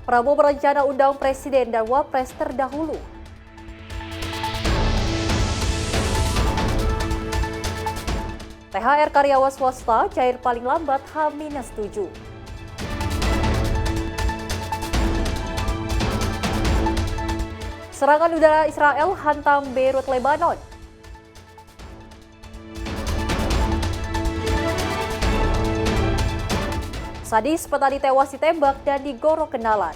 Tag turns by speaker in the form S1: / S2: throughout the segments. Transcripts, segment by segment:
S1: Prabowo berencana undang Presiden dan Wapres terdahulu. THR karyawan swasta cair paling lambat H-7. Serangan udara Israel hantam Beirut, Lebanon. Sadis petani tewas ditembak dan digorok kenalan.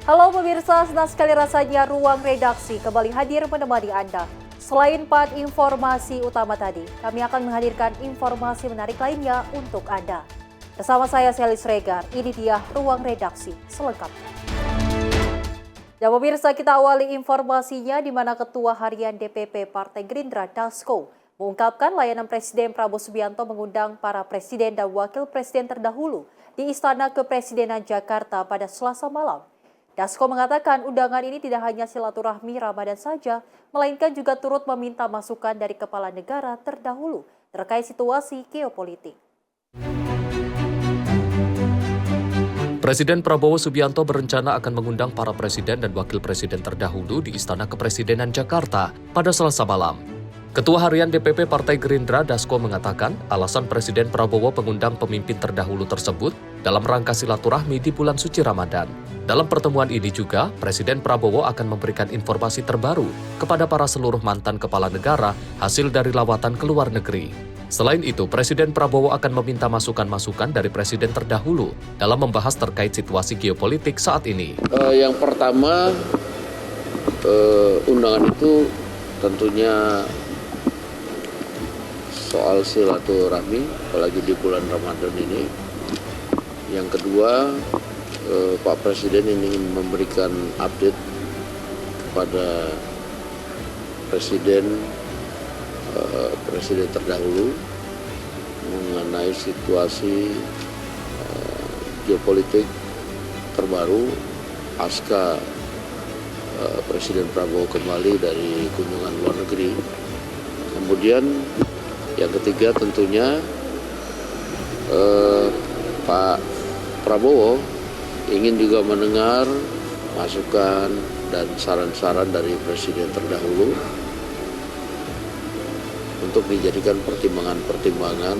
S1: Halo pemirsa, senang sekali rasanya Ruang Redaksi kembali hadir menemani Anda. Selain 4 informasi utama tadi, kami akan menghadirkan informasi menarik lainnya untuk Anda. Bersama saya Selis Regar, ini dia Ruang Redaksi selengkapnya. Dan pemirsa, kita awali informasinya di mana Ketua Harian DPP Partai Gerindra Dasko mengungkapkan layanan Presiden Prabowo Subianto mengundang para presiden dan wakil presiden terdahulu di Istana Kepresidenan Jakarta pada Selasa malam. Dasko mengatakan undangan ini tidak hanya silaturahmi Ramadan saja, melainkan juga turut meminta masukan dari kepala negara terdahulu terkait situasi geopolitik.
S2: Presiden Prabowo Subianto berencana akan mengundang para presiden dan wakil presiden terdahulu di Istana Kepresidenan Jakarta pada Selasa malam. Ketua Harian DPP Partai Gerindra Dasko mengatakan alasan Presiden Prabowo mengundang pemimpin terdahulu tersebut dalam rangka silaturahmi di bulan suci Ramadan. Dalam pertemuan ini juga, Presiden Prabowo akan memberikan informasi terbaru kepada para seluruh mantan kepala negara hasil dari lawatan ke luar negeri. Selain itu, Presiden Prabowo akan meminta masukan-masukan dari Presiden terdahulu dalam membahas terkait situasi geopolitik saat ini.
S3: Yang pertama, undangan itu tentunya soal silaturahmi, apalagi di bulan Ramadan ini. Yang kedua, Pak Presiden ingin memberikan update kepada Presiden terdahulu mengenai situasi geopolitik terbaru pasca Presiden Prabowo kembali dari kunjungan luar negeri. Kemudian yang ketiga tentunya Pak Prabowo ingin juga mendengar masukan dan saran-saran dari Presiden terdahulu untuk dijadikan pertimbangan-pertimbangan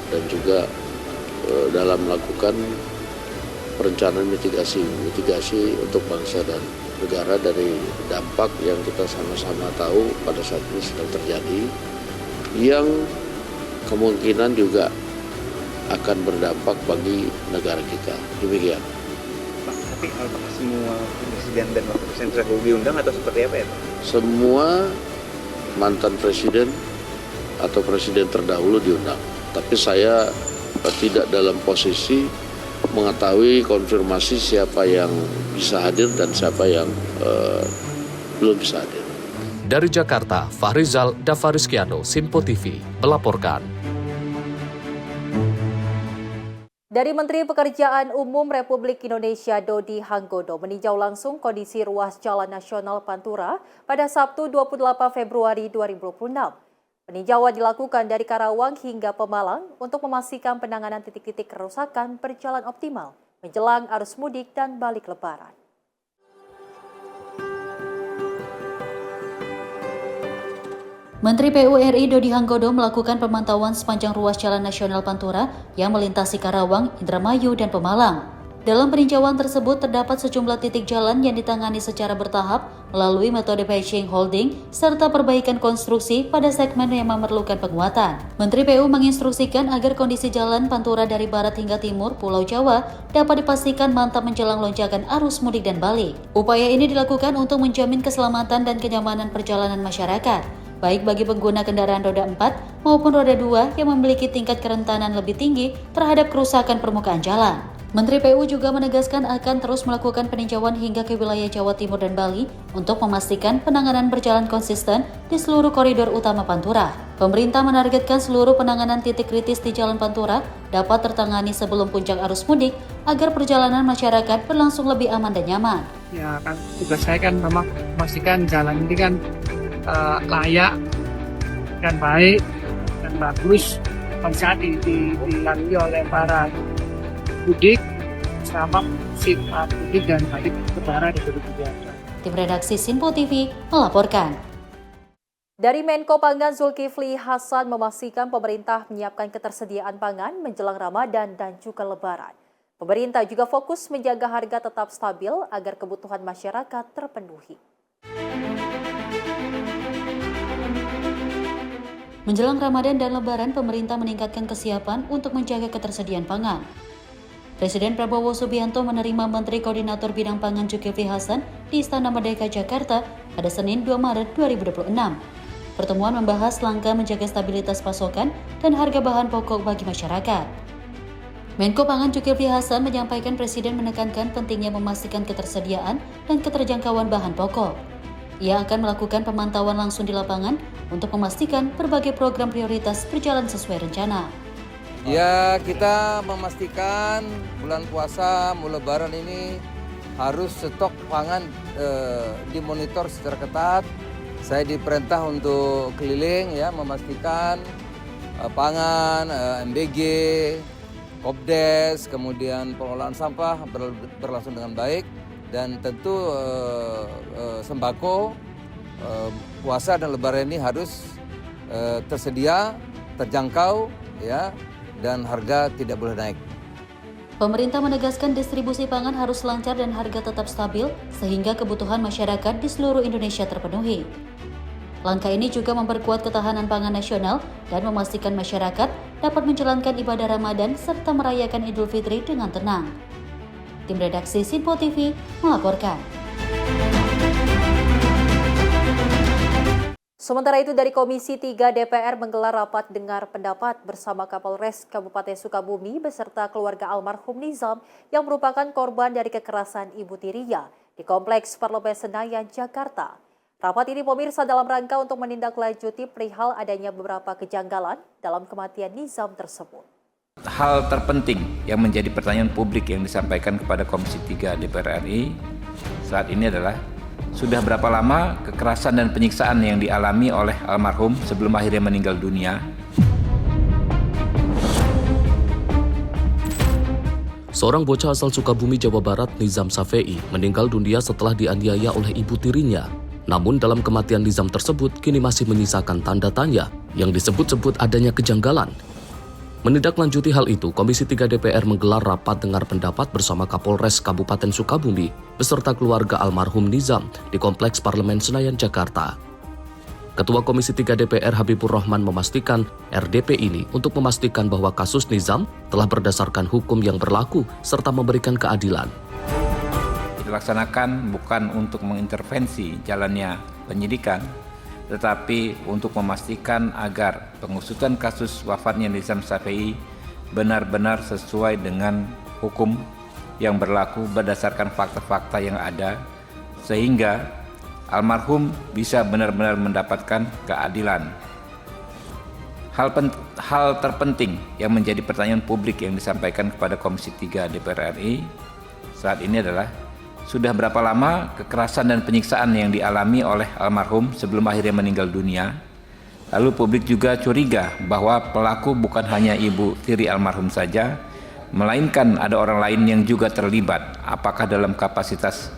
S3: dan juga dalam melakukan perencanaan mitigasi untuk bangsa dan negara dari dampak yang kita sama-sama tahu pada saat ini sedang terjadi, yang kemungkinan juga akan berdampak bagi negara kita. Demikian.
S4: Pak, tapi apakah semua presiden dan wakil presiden terdahulu diundang atau seperti apa ya Pak?
S3: Semua mantan presiden atau presiden terdahulu diundang. Tapi saya tidak dalam posisi mengetahui konfirmasi siapa yang bisa hadir dan siapa yang belum bisa hadir.
S2: Dari Jakarta, Fahrizal Davarizkiano, Simpo TV, melaporkan.
S1: Dari Menteri Pekerjaan Umum Republik Indonesia Dodi Hanggodo meninjau langsung kondisi ruas Jalan Nasional Pantura pada Sabtu 28 Februari 2026. Peninjauan dilakukan dari Karawang hingga Pemalang untuk memastikan penanganan titik-titik kerusakan berjalan optimal menjelang arus mudik dan balik lebaran.
S5: Menteri PURI Dodi Hanggodo melakukan pemantauan sepanjang ruas Jalan Nasional Pantura yang melintasi Karawang, Indramayu, dan Pemalang. Dalam peninjauan tersebut terdapat sejumlah titik jalan yang ditangani secara bertahap melalui metode patching holding serta perbaikan konstruksi pada segmen yang memerlukan penguatan. Menteri PU menginstruksikan agar kondisi jalan Pantura dari barat hingga timur Pulau Jawa dapat dipastikan mantap menjelang lonjakan arus mudik dan balik. Upaya ini dilakukan untuk menjamin keselamatan dan kenyamanan perjalanan masyarakat, baik bagi pengguna kendaraan roda 4 maupun roda 2 yang memiliki tingkat kerentanan lebih tinggi terhadap kerusakan permukaan jalan. Menteri PU juga menegaskan akan terus melakukan peninjauan hingga ke wilayah Jawa Timur dan Bali untuk memastikan penanganan berjalan konsisten di seluruh koridor utama Pantura. Pemerintah menargetkan seluruh penanganan titik kritis di Jalan Pantura dapat tertangani sebelum puncak arus mudik agar perjalanan masyarakat berlangsung lebih aman dan nyaman.
S6: Ya kan, tugas saya kan memang memastikan jalan ini kan layak dan baik dan bagus bisa dilalui oleh para mudik selama musim mudik dan balik lebaran 2023.
S5: Tim redaksi Sinpo TV melaporkan.
S1: Dari Menko Pangan Zulkifli Hasan memastikan pemerintah menyiapkan ketersediaan pangan menjelang Ramadan dan juga Lebaran. Pemerintah juga fokus menjaga harga tetap stabil agar kebutuhan masyarakat terpenuhi.
S5: Menjelang Ramadan dan Lebaran, pemerintah meningkatkan kesiapan untuk menjaga ketersediaan pangan. Presiden Prabowo Subianto menerima Menteri Koordinator Bidang Pangan Zulkifli Hasan di Istana Merdeka, Jakarta pada Senin 2 Maret 2026. Pertemuan membahas langkah menjaga stabilitas pasokan dan harga bahan pokok bagi masyarakat. Menko Pangan Zulkifli Hasan menyampaikan Presiden menekankan pentingnya memastikan ketersediaan dan keterjangkauan bahan pokok. Ia akan melakukan pemantauan langsung di lapangan untuk memastikan berbagai program prioritas berjalan sesuai rencana.
S7: Ya, kita memastikan bulan puasa mau Lebaran ini harus stok pangan dimonitor secara ketat. Saya diperintah untuk keliling ya, memastikan pangan, MBG, Kopdes, kemudian pengelolaan sampah berlangsung dengan baik. Dan tentu sembako puasa dan Lebaran ini harus tersedia, terjangkau, ya, dan harga tidak boleh naik.
S5: Pemerintah menegaskan distribusi pangan harus lancar dan harga tetap stabil sehingga kebutuhan masyarakat di seluruh Indonesia terpenuhi. Langkah ini juga memperkuat ketahanan pangan nasional dan memastikan masyarakat dapat menjalankan ibadah Ramadan serta merayakan Idul Fitri dengan tenang. Tim redaksi Sinpo TV melaporkan.
S1: Sementara itu dari Komisi 3 DPR menggelar rapat dengar pendapat bersama Kapolres Kabupaten Sukabumi beserta keluarga almarhum Nizam yang merupakan korban dari kekerasan ibu tirinya di Kompleks Parlemen Senayan, Jakarta. Rapat ini pemirsa dalam rangka untuk menindaklanjuti perihal adanya beberapa kejanggalan dalam kematian Nizam tersebut.
S8: Hal terpenting yang menjadi pertanyaan publik yang disampaikan kepada Komisi 3 DPR RI saat ini adalah sudah berapa lama kekerasan dan penyiksaan yang dialami oleh almarhum sebelum akhirnya meninggal dunia.
S2: Seorang bocah asal Sukabumi, Jawa Barat, Nizam Safei, meninggal dunia setelah dianiaya oleh ibu tirinya. Namun dalam kematian Nizam tersebut kini masih menyisakan tanda tanya yang disebut-sebut adanya kejanggalan. Menindaklanjuti hal itu, Komisi 3 DPR menggelar rapat dengar pendapat bersama Kapolres Kabupaten Sukabumi beserta keluarga almarhum Nizam di Kompleks Parlemen Senayan, Jakarta. Ketua Komisi 3 DPR Habibur Rahman memastikan RDP ini untuk memastikan bahwa kasus Nizam telah berdasarkan hukum yang berlaku serta memberikan keadilan.
S8: Dilaksanakan bukan untuk mengintervensi jalannya penyidikan, tetapi untuk memastikan agar pengusutan kasus wafatnya Nizam Safei benar-benar sesuai dengan hukum yang berlaku berdasarkan fakta-fakta yang ada, sehingga almarhum bisa benar-benar mendapatkan keadilan. Hal terpenting yang menjadi pertanyaan publik yang disampaikan kepada Komisi 3 DPR RI saat ini adalah sudah berapa lama kekerasan dan penyiksaan yang dialami oleh almarhum sebelum akhirnya meninggal dunia. Lalu publik juga curiga bahwa pelaku bukan hanya ibu tiri almarhum saja, melainkan ada orang lain yang juga terlibat, apakah dalam kapasitas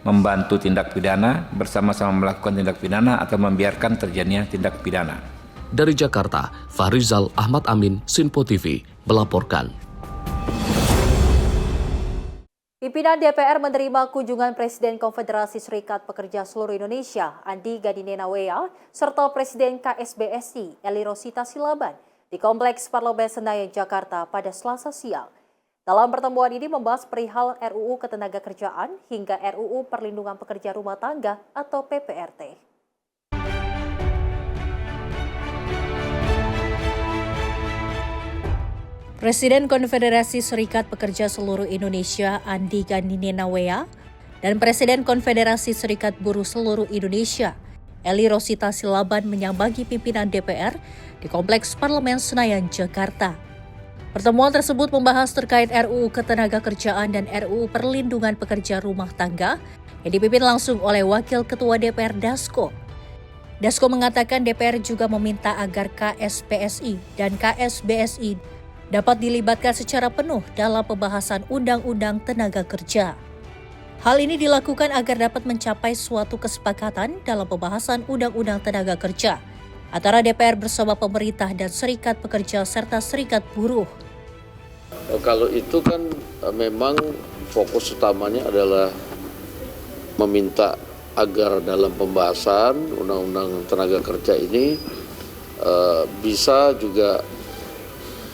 S8: membantu tindak pidana, bersama-sama melakukan tindak pidana, atau membiarkan terjadinya tindak pidana.
S2: Dari Jakarta, Fahrizal Ahmad Amin, Sinpo TV, melaporkan.
S1: Pimpinan DPR menerima kunjungan Presiden Konfederasi Serikat Pekerja Seluruh Indonesia, Andi Gadine Nawea, serta Presiden KSBSI, Eli Rosita Silaban, di Kompleks Parlemen Senayan, Jakarta pada Selasa siang. Dalam pertemuan ini membahas perihal RUU Ketenagakerjaan hingga RUU Perlindungan Pekerja Rumah Tangga atau PPRT. Presiden Konfederasi Serikat Pekerja Seluruh Indonesia Andi Gani Nenawea dan Presiden Konfederasi Serikat Buruh Seluruh Indonesia Eli Rosita Silaban menyambangi pimpinan DPR di Kompleks Parlemen Senayan, Jakarta. Pertemuan tersebut membahas terkait RUU Ketenagakerjaan dan RUU Perlindungan Pekerja Rumah Tangga yang dipimpin langsung oleh Wakil Ketua DPR Dasko. Dasko mengatakan DPR juga meminta agar KSPSI dan KSBSI dapat dilibatkan secara penuh dalam pembahasan Undang-Undang Tenaga Kerja. Hal ini dilakukan agar dapat mencapai suatu kesepakatan dalam pembahasan Undang-Undang Tenaga Kerja antara DPR bersama pemerintah dan serikat pekerja serta serikat buruh.
S3: Kalau itu kan memang fokus utamanya adalah meminta agar dalam pembahasan Undang-Undang Tenaga Kerja ini bisa juga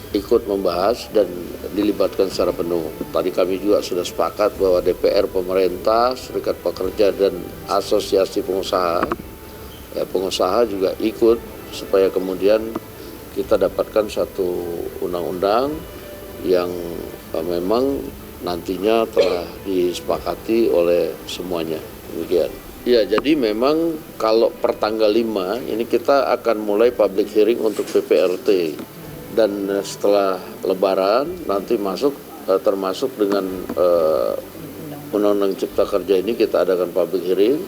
S3: ikut membahas dan dilibatkan secara penuh. Tadi kami juga sudah sepakat bahwa DPR, pemerintah, serikat pekerja dan asosiasi pengusaha, pengusaha juga ikut supaya kemudian kita dapatkan satu undang-undang yang memang nantinya telah disepakati oleh semuanya. Demikian. Ya, jadi memang kalau per tanggal 5 ini kita akan mulai public hearing untuk PPRT. Dan setelah Lebaran nanti termasuk dengan Undang-Undang Cipta Kerja ini kita adakan public hearing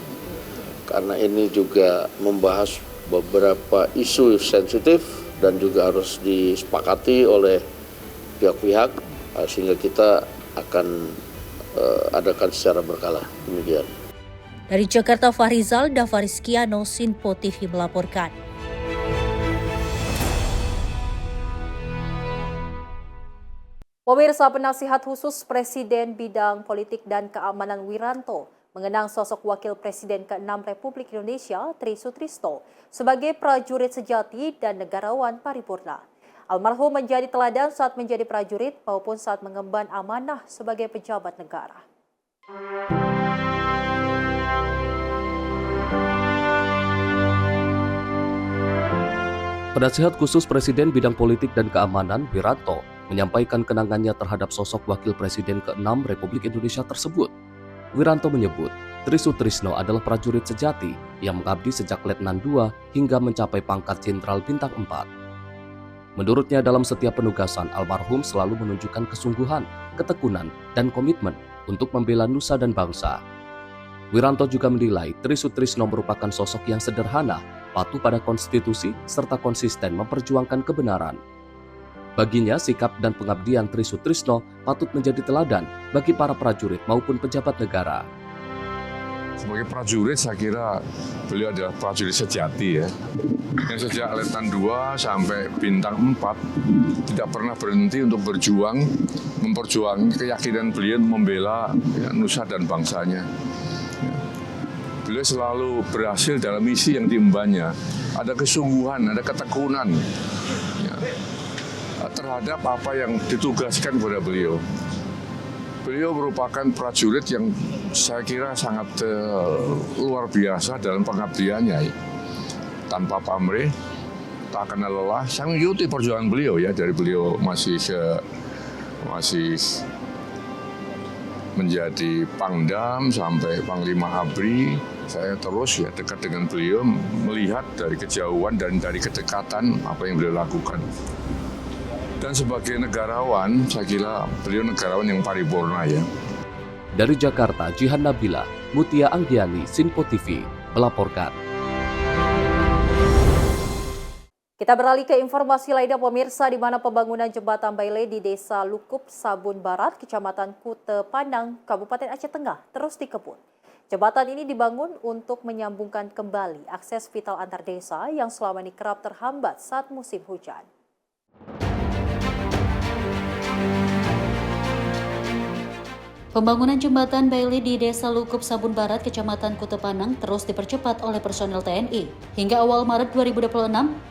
S3: karena ini juga membahas beberapa isu sensitif dan juga harus disepakati oleh pihak-pihak sehingga kita akan adakan secara berkala. Demikian.
S1: Dari Jakarta, Farizal Davarizkiano, Sinpo TV melaporkan. Pemirsa, penasihat khusus Presiden Bidang Politik dan Keamanan Wiranto mengenang sosok Wakil Presiden ke-6 Republik Indonesia, Tri Sutrisno, sebagai prajurit sejati dan negarawan paripurna. Almarhum menjadi teladan saat menjadi prajurit maupun saat mengemban amanah sebagai pejabat negara.
S2: Penasihat khusus Presiden Bidang Politik dan Keamanan Wiranto menyampaikan kenangannya terhadap sosok Wakil Presiden ke-6 Republik Indonesia tersebut. Wiranto menyebut, Tri Sutrisno adalah prajurit sejati yang mengabdi sejak Letnan 2 hingga mencapai pangkat Jenderal Bintang 4. Menurutnya dalam setiap penugasan, almarhum selalu menunjukkan kesungguhan, ketekunan, dan komitmen untuk membela nusa dan bangsa. Wiranto juga menilai Tri Sutrisno merupakan sosok yang sederhana, patuh pada konstitusi, serta konsisten memperjuangkan kebenaran. Baginya, sikap dan pengabdian Tri Sutrisno patut menjadi teladan bagi para prajurit maupun pejabat negara.
S9: Sebagai prajurit, saya kira beliau adalah prajurit sejati ya. Yang sejak Letnan 2 sampai Bintang 4 tidak pernah berhenti untuk berjuang, memperjuangkan keyakinan beliau membela nusa dan bangsanya. Beliau selalu berhasil dalam misi yang diembannya. Ada kesungguhan, ada ketekunan terhadap apa yang ditugaskan kepada beliau. Beliau merupakan prajurit yang saya kira sangat luar biasa dalam pengabdiannya. Tanpa pamrih, tak kenal lelah. Saya mengikuti perjuangan beliau ya, dari beliau masih menjadi Pangdam sampai Panglima ABRI. Saya terus ya dekat dengan beliau, melihat dari kejauhan dan dari kedekatan apa yang beliau lakukan. Dan sebagai negarawan, saya kira beliau negarawan yang paripurna ya.
S2: Dari Jakarta, Jihan Nabila, Mutia Anggiani, Sinpo TV, melaporkan.
S1: Kita beralih ke informasi lainnya, pemirsa, di mana pembangunan jembatan Bailey di Desa Lukup, Sabun Barat, Kecamatan Kute Panang, Kabupaten Aceh Tengah, terus dikebut. Jembatan ini dibangun untuk menyambungkan kembali akses vital antar desa yang selama ini kerap terhambat saat musim hujan.
S5: Pembangunan jembatan Bailey di Desa Lukup, Sabun Barat, Kecamatan Kute Panang terus dipercepat oleh personel TNI. Hingga awal Maret 2026,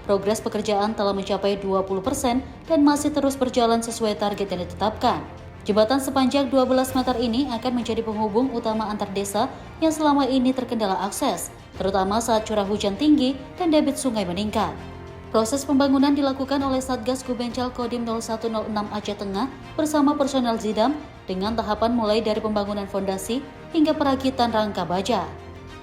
S5: progres pekerjaan telah mencapai 20% dan masih terus berjalan sesuai target yang ditetapkan. Jembatan sepanjang 12 meter ini akan menjadi penghubung utama antar desa yang selama ini terkendala akses, terutama saat curah hujan tinggi dan debit sungai meningkat. Proses pembangunan dilakukan oleh Satgas Gubencal Kodim 0106 Aceh Tengah bersama personel Zidam dengan tahapan mulai dari pembangunan fondasi hingga perakitan rangka baja.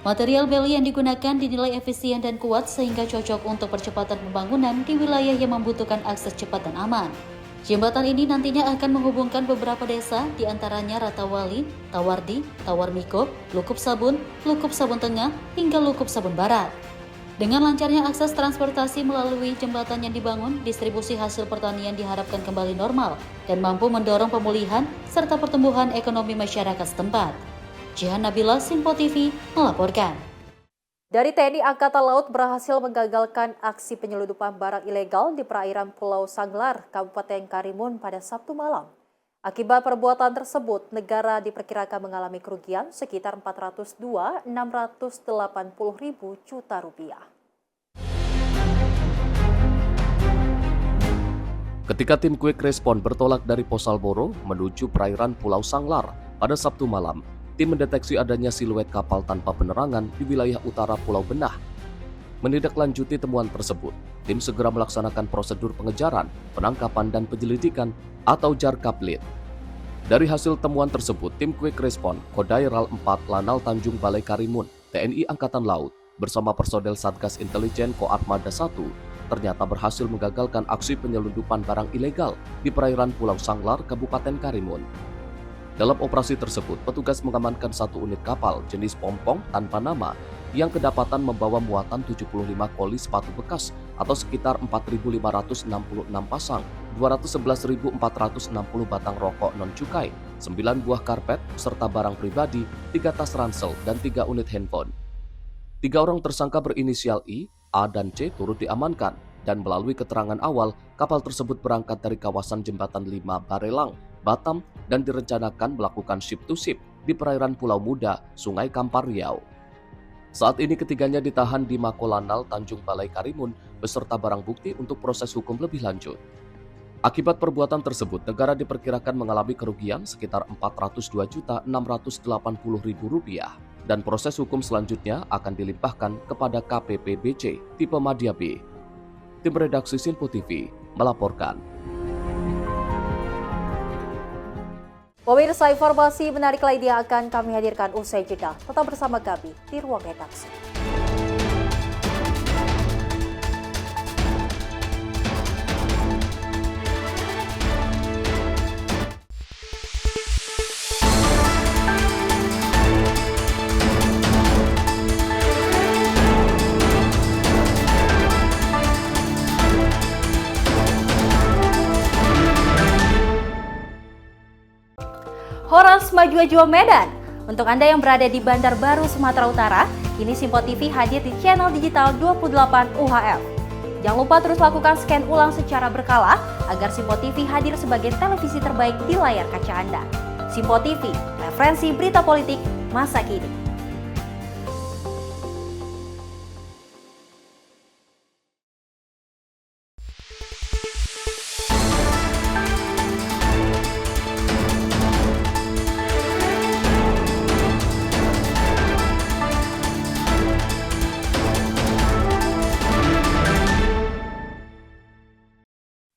S5: Material beli yang digunakan dinilai efisien dan kuat sehingga cocok untuk percepatan pembangunan di wilayah yang membutuhkan akses cepat dan aman. Jembatan ini nantinya akan menghubungkan beberapa desa, diantaranya Ratawali, Tawardi, Tawarmiko, Lukup Sabun Tengah, hingga Lukup Sabun Barat. Dengan lancarnya akses transportasi melalui jembatan yang dibangun, distribusi hasil pertanian diharapkan kembali normal dan mampu mendorong pemulihan serta pertumbuhan ekonomi masyarakat setempat. Jihan Nabila, Simpo TV, melaporkan.
S1: Dari TNI Angkatan Laut berhasil menggagalkan aksi penyelundupan barang ilegal di perairan Pulau Sanglar, Kabupaten Karimun pada Sabtu malam. Akibat perbuatan tersebut, negara diperkirakan mengalami kerugian sekitar 402.680.000 juta rupiah.
S2: Ketika tim Quick Response bertolak dari Posalboro menuju perairan Pulau Sanglar pada Sabtu malam, tim mendeteksi adanya siluet kapal tanpa penerangan di wilayah utara Pulau Benah. Menindaklanjuti temuan tersebut, tim segera melaksanakan prosedur pengejaran, penangkapan, dan penyelidikan atau JARKAPLID. Dari hasil temuan tersebut, tim Quick Response Kodaeral 4 Lanal Tanjung Balai Karimun, TNI Angkatan Laut, bersama personel Satgas Intelijen Koarmada 1, ternyata berhasil menggagalkan aksi penyelundupan barang ilegal di perairan Pulau Sanglar, Kabupaten Karimun. Dalam operasi tersebut, petugas mengamankan satu unit kapal jenis pompong tanpa nama yang kedapatan membawa muatan 75 koli sepatu bekas atau sekitar 4.566 pasang, 211.460 batang rokok non-cukai, 9 buah karpet, serta barang pribadi, 3 tas ransel, dan 3 unit handphone. 3 orang tersangka berinisial I, A, dan C turut diamankan, dan melalui keterangan awal, kapal tersebut berangkat dari kawasan Jembatan 5 Barelang, Batam, dan direncanakan melakukan ship-to-ship di perairan Pulau Muda, Sungai Kampar Riau. Saat ini ketiganya ditahan di Makolanal Tanjung Balai Karimun beserta barang bukti untuk proses hukum lebih lanjut. Akibat perbuatan tersebut, negara diperkirakan mengalami kerugian sekitar Rp402.680.000 dan proses hukum selanjutnya akan dilimpahkan kepada KPPBC tipe Madya B. Tim redaksi Simpo TV melaporkan.
S1: Pemirsa, informasi menarik lainnya akan kami hadirkan usai jeda. Tetap bersama kami di Ruang Redaksi. Horas Maju Medan. Untuk Anda yang berada di Bandar Baru, Sumatera Utara, kini Simpo TV hadir di channel digital 28 UHF. Jangan lupa terus lakukan scan ulang secara berkala agar Simpo TV hadir sebagai televisi terbaik di layar kaca Anda. Simpo TV, referensi berita politik masa kini.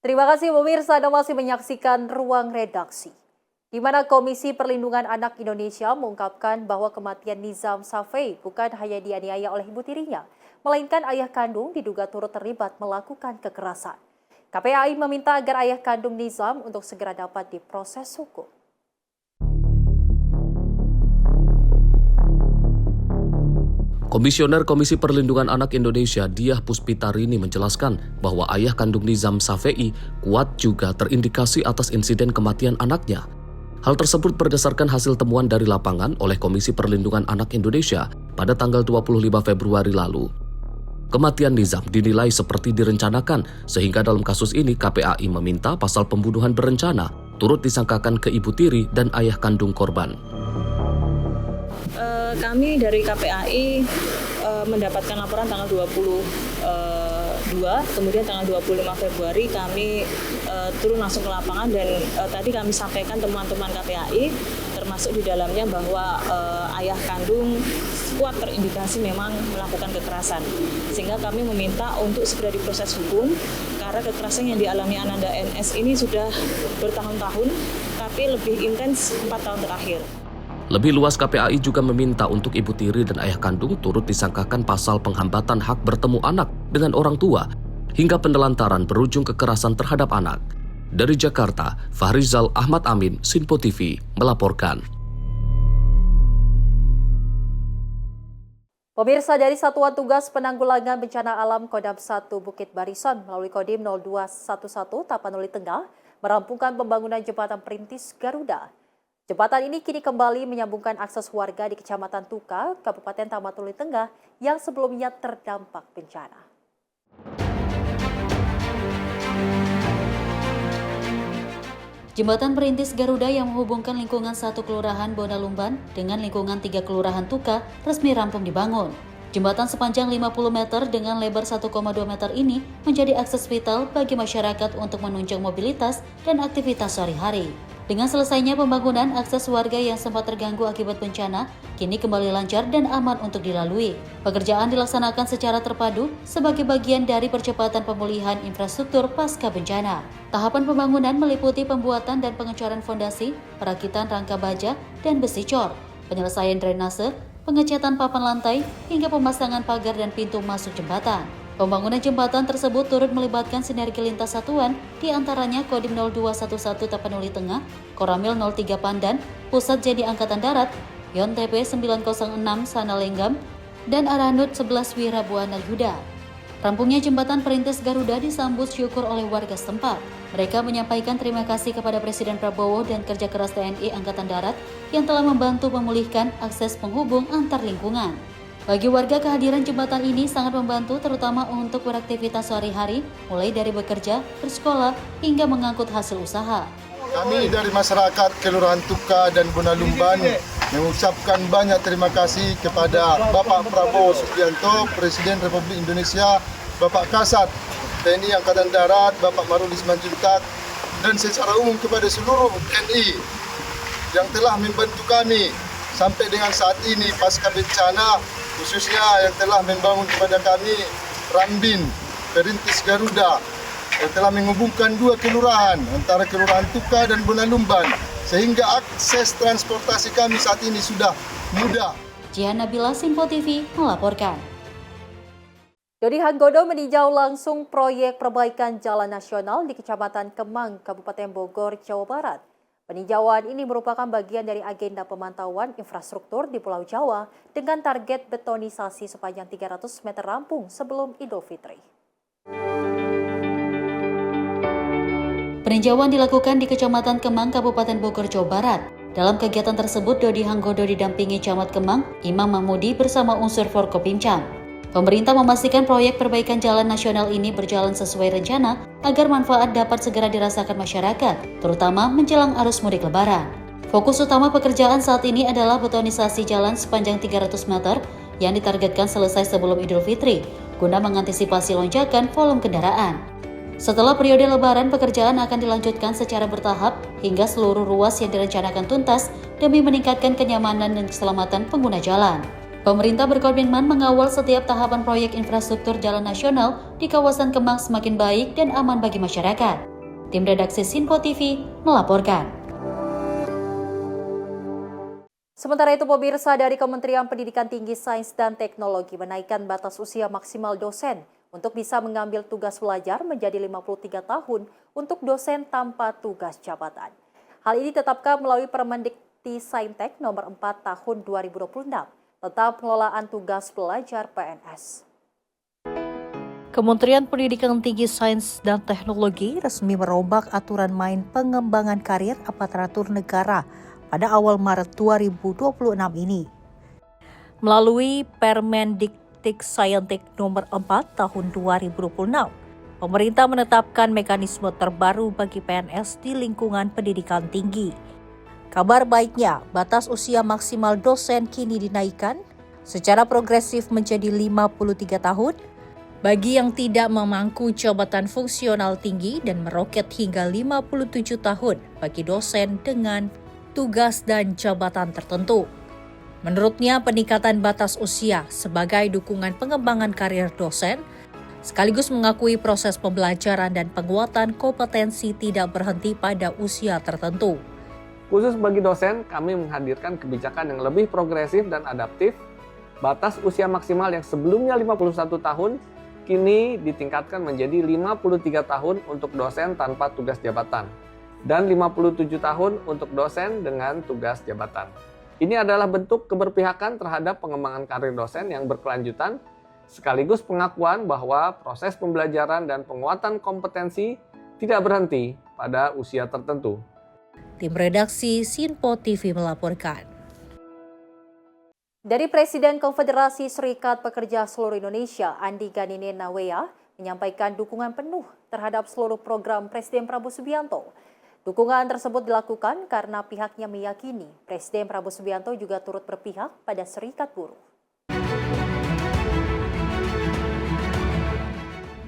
S1: Terima kasih pemirsa, Anda masih menyaksikan Ruang Redaksi, di mana Komisi Perlindungan Anak Indonesia mengungkapkan bahwa kematian Nizam Safei bukan hanya dianiaya oleh ibu tirinya, melainkan ayah kandung diduga turut terlibat melakukan kekerasan. KPAI meminta agar ayah kandung Nizam untuk segera dapat diproses hukum.
S2: Komisioner Komisi Perlindungan Anak Indonesia Diah Puspitarini menjelaskan bahwa ayah kandung Nizam Safei kuat juga terindikasi atas insiden kematian anaknya. Hal tersebut berdasarkan hasil temuan dari lapangan oleh Komisi Perlindungan Anak Indonesia pada tanggal 25 Februari lalu. Kematian Nizam dinilai seperti direncanakan, sehingga dalam kasus ini KPAI meminta pasal pembunuhan berencana turut disangkakan ke ibu tiri dan ayah kandung korban.
S10: Kami dari KPAI mendapatkan laporan tanggal 20 2, kemudian tanggal 25 Februari kami turun langsung ke lapangan dan tadi kami sampaikan teman-teman KPAI termasuk di dalamnya bahwa ayah kandung kuat terindikasi memang melakukan kekerasan. Sehingga kami meminta untuk segera diproses hukum karena kekerasan yang dialami Ananda NS ini sudah bertahun-tahun tapi lebih intens 4 tahun terakhir.
S2: Lebih luas, KPAI juga meminta untuk ibu tiri dan ayah kandung turut disangkakan pasal penghambatan hak bertemu anak dengan orang tua hingga penelantaran berujung kekerasan terhadap anak. Dari Jakarta, Fahrizal Ahmad Amin, Sinpo TV, melaporkan.
S1: Pemirsa, dari Satuan Tugas Penanggulangan Bencana Alam Kodam 1 Bukit Barisan melalui Kodim 0211 Tapanuli Tengah merampungkan pembangunan jembatan perintis Garuda. Jembatan ini kini kembali menyambungkan akses warga di Kecamatan Tuka, Kabupaten Tapanuli Tengah yang sebelumnya terdampak bencana.
S5: Jembatan perintis Garuda yang menghubungkan lingkungan 1 Kelurahan Bonalumban dengan lingkungan 3 Kelurahan Tuka resmi rampung dibangun. Jembatan sepanjang 50 meter dengan lebar 1,2 meter ini menjadi akses vital bagi masyarakat untuk menunjang mobilitas dan aktivitas sehari-hari. Dengan selesainya pembangunan, akses warga yang sempat terganggu akibat bencana kini kembali lancar dan aman untuk dilalui. Pekerjaan dilaksanakan secara terpadu sebagai bagian dari percepatan pemulihan infrastruktur pasca bencana. Tahapan pembangunan meliputi pembuatan dan pengecoran fondasi, perakitan rangka baja dan besi cor, penyelesaian drainase, pengecatan papan lantai, hingga pemasangan pagar dan pintu masuk jembatan. Pembangunan jembatan tersebut turut melibatkan sinergi lintas satuan, di antaranya Kodim 0211 Tapanuli Tengah, Koramil 03 Pandan, Pusat Jadi Angkatan Darat, Yon TP 906 Sanalenggam, dan Aranut 11 Wirabuana Yuda. Rampungnya jembatan perintis Garuda disambut syukur oleh warga setempat. Mereka menyampaikan terima kasih kepada Presiden Prabowo dan kerja keras TNI Angkatan Darat yang telah membantu memulihkan akses penghubung antar lingkungan. Bagi warga, kehadiran jembatan ini sangat membantu terutama untuk beraktivitas sehari-hari, mulai dari bekerja, bersekolah, hingga mengangkut hasil usaha.
S11: Kami dari masyarakat Kelurahan Tuka dan Bonalumban mengucapkan banyak terima kasih kepada Bapak Prabowo Subianto, Presiden Republik Indonesia, Bapak Kasat TNI Angkatan Darat, Bapak Maruli Simanjuntak, dan secara umum kepada seluruh TNI yang telah membantu kami sampai dengan saat ini pasca bencana, khususnya yang telah membangun kepada kami Rambin Perintis Garuda yang telah menghubungkan 2 kelurahan antara Kelurahan Tuka dan Bonalumban sehingga akses transportasi kami saat ini sudah mudah.
S5: Jihan Nabila, Sinpo TV, melaporkan.
S1: Dodi Hanggodo meninjau langsung proyek perbaikan jalan nasional di Kecamatan Kemang, Kabupaten Bogor, Jawa Barat. Peninjauan ini merupakan bagian dari agenda pemantauan infrastruktur di Pulau Jawa dengan target betonisasi sepanjang 300 meter rampung sebelum Idul Fitri.
S5: Peninjauan dilakukan di Kecamatan Kemang, Kabupaten Bogor, Jawa Barat. Dalam kegiatan tersebut, Dodi Hanggodo didampingi Camat Kemang, Imam Mahmudi bersama unsur Forkopimcam. Pemerintah memastikan proyek perbaikan jalan nasional ini berjalan sesuai rencana agar manfaat dapat segera dirasakan masyarakat, terutama menjelang arus mudik Lebaran. Fokus utama pekerjaan saat ini adalah betonisasi jalan sepanjang 300 meter yang ditargetkan selesai sebelum Idul Fitri, guna mengantisipasi lonjakan volume kendaraan. Setelah periode Lebaran, pekerjaan akan dilanjutkan secara bertahap hingga seluruh ruas yang direncanakan tuntas demi meningkatkan kenyamanan dan keselamatan pengguna jalan. Pemerintah berkomitmen mengawal setiap tahapan proyek infrastruktur jalan nasional di kawasan Kemang semakin baik dan aman bagi masyarakat. Tim redaksi Sinpo TV melaporkan.
S1: Sementara itu, pemirsa, dari Kementerian Pendidikan Tinggi, Sains dan Teknologi menaikkan batas usia maksimal dosen untuk bisa mengambil tugas belajar menjadi 53 tahun untuk dosen tanpa tugas jabatan. Hal ini ditetapkan melalui Permendikti Saintek nomor 4 tahun 2026 tentang pengelolaan tugas belajar PNS.
S12: Kementerian Pendidikan Tinggi, Sains dan Teknologi resmi merombak aturan main pengembangan karir aparatur negara pada awal Maret 2026 ini. Melalui Permendikti Saintek nomor 4 tahun 2026, pemerintah menetapkan mekanisme terbaru bagi PNS di lingkungan pendidikan tinggi. Kabar baiknya, batas usia maksimal dosen kini dinaikkan secara progresif menjadi 53 tahun Bagi yang tidak memangku jabatan fungsional tinggi dan meroket hingga 57 tahun bagi dosen dengan tugas dan jabatan tertentu. Menurutnya, peningkatan batas usia sebagai dukungan pengembangan karir dosen sekaligus mengakui proses pembelajaran dan penguatan kompetensi tidak berhenti pada usia tertentu.
S6: Khusus bagi dosen, kami menghadirkan kebijakan yang lebih progresif dan adaptif. Batas usia maksimal yang sebelumnya 51 tahun, kini ditingkatkan menjadi 53 tahun untuk dosen tanpa tugas jabatan, dan 57 tahun untuk dosen dengan tugas jabatan. Ini adalah bentuk keberpihakan terhadap pengembangan karir dosen yang berkelanjutan, sekaligus pengakuan bahwa proses pembelajaran dan penguatan kompetensi tidak berhenti pada usia tertentu.
S12: Tim redaksi Sinpo TV melaporkan.
S1: Dari Presiden Konfederasi Serikat Pekerja Seluruh Indonesia, Andi Gani Nenawea, menyampaikan dukungan penuh terhadap seluruh program Presiden Prabowo Subianto. Dukungan tersebut dilakukan karena pihaknya meyakini Presiden Prabowo Subianto juga turut berpihak pada serikat buruh.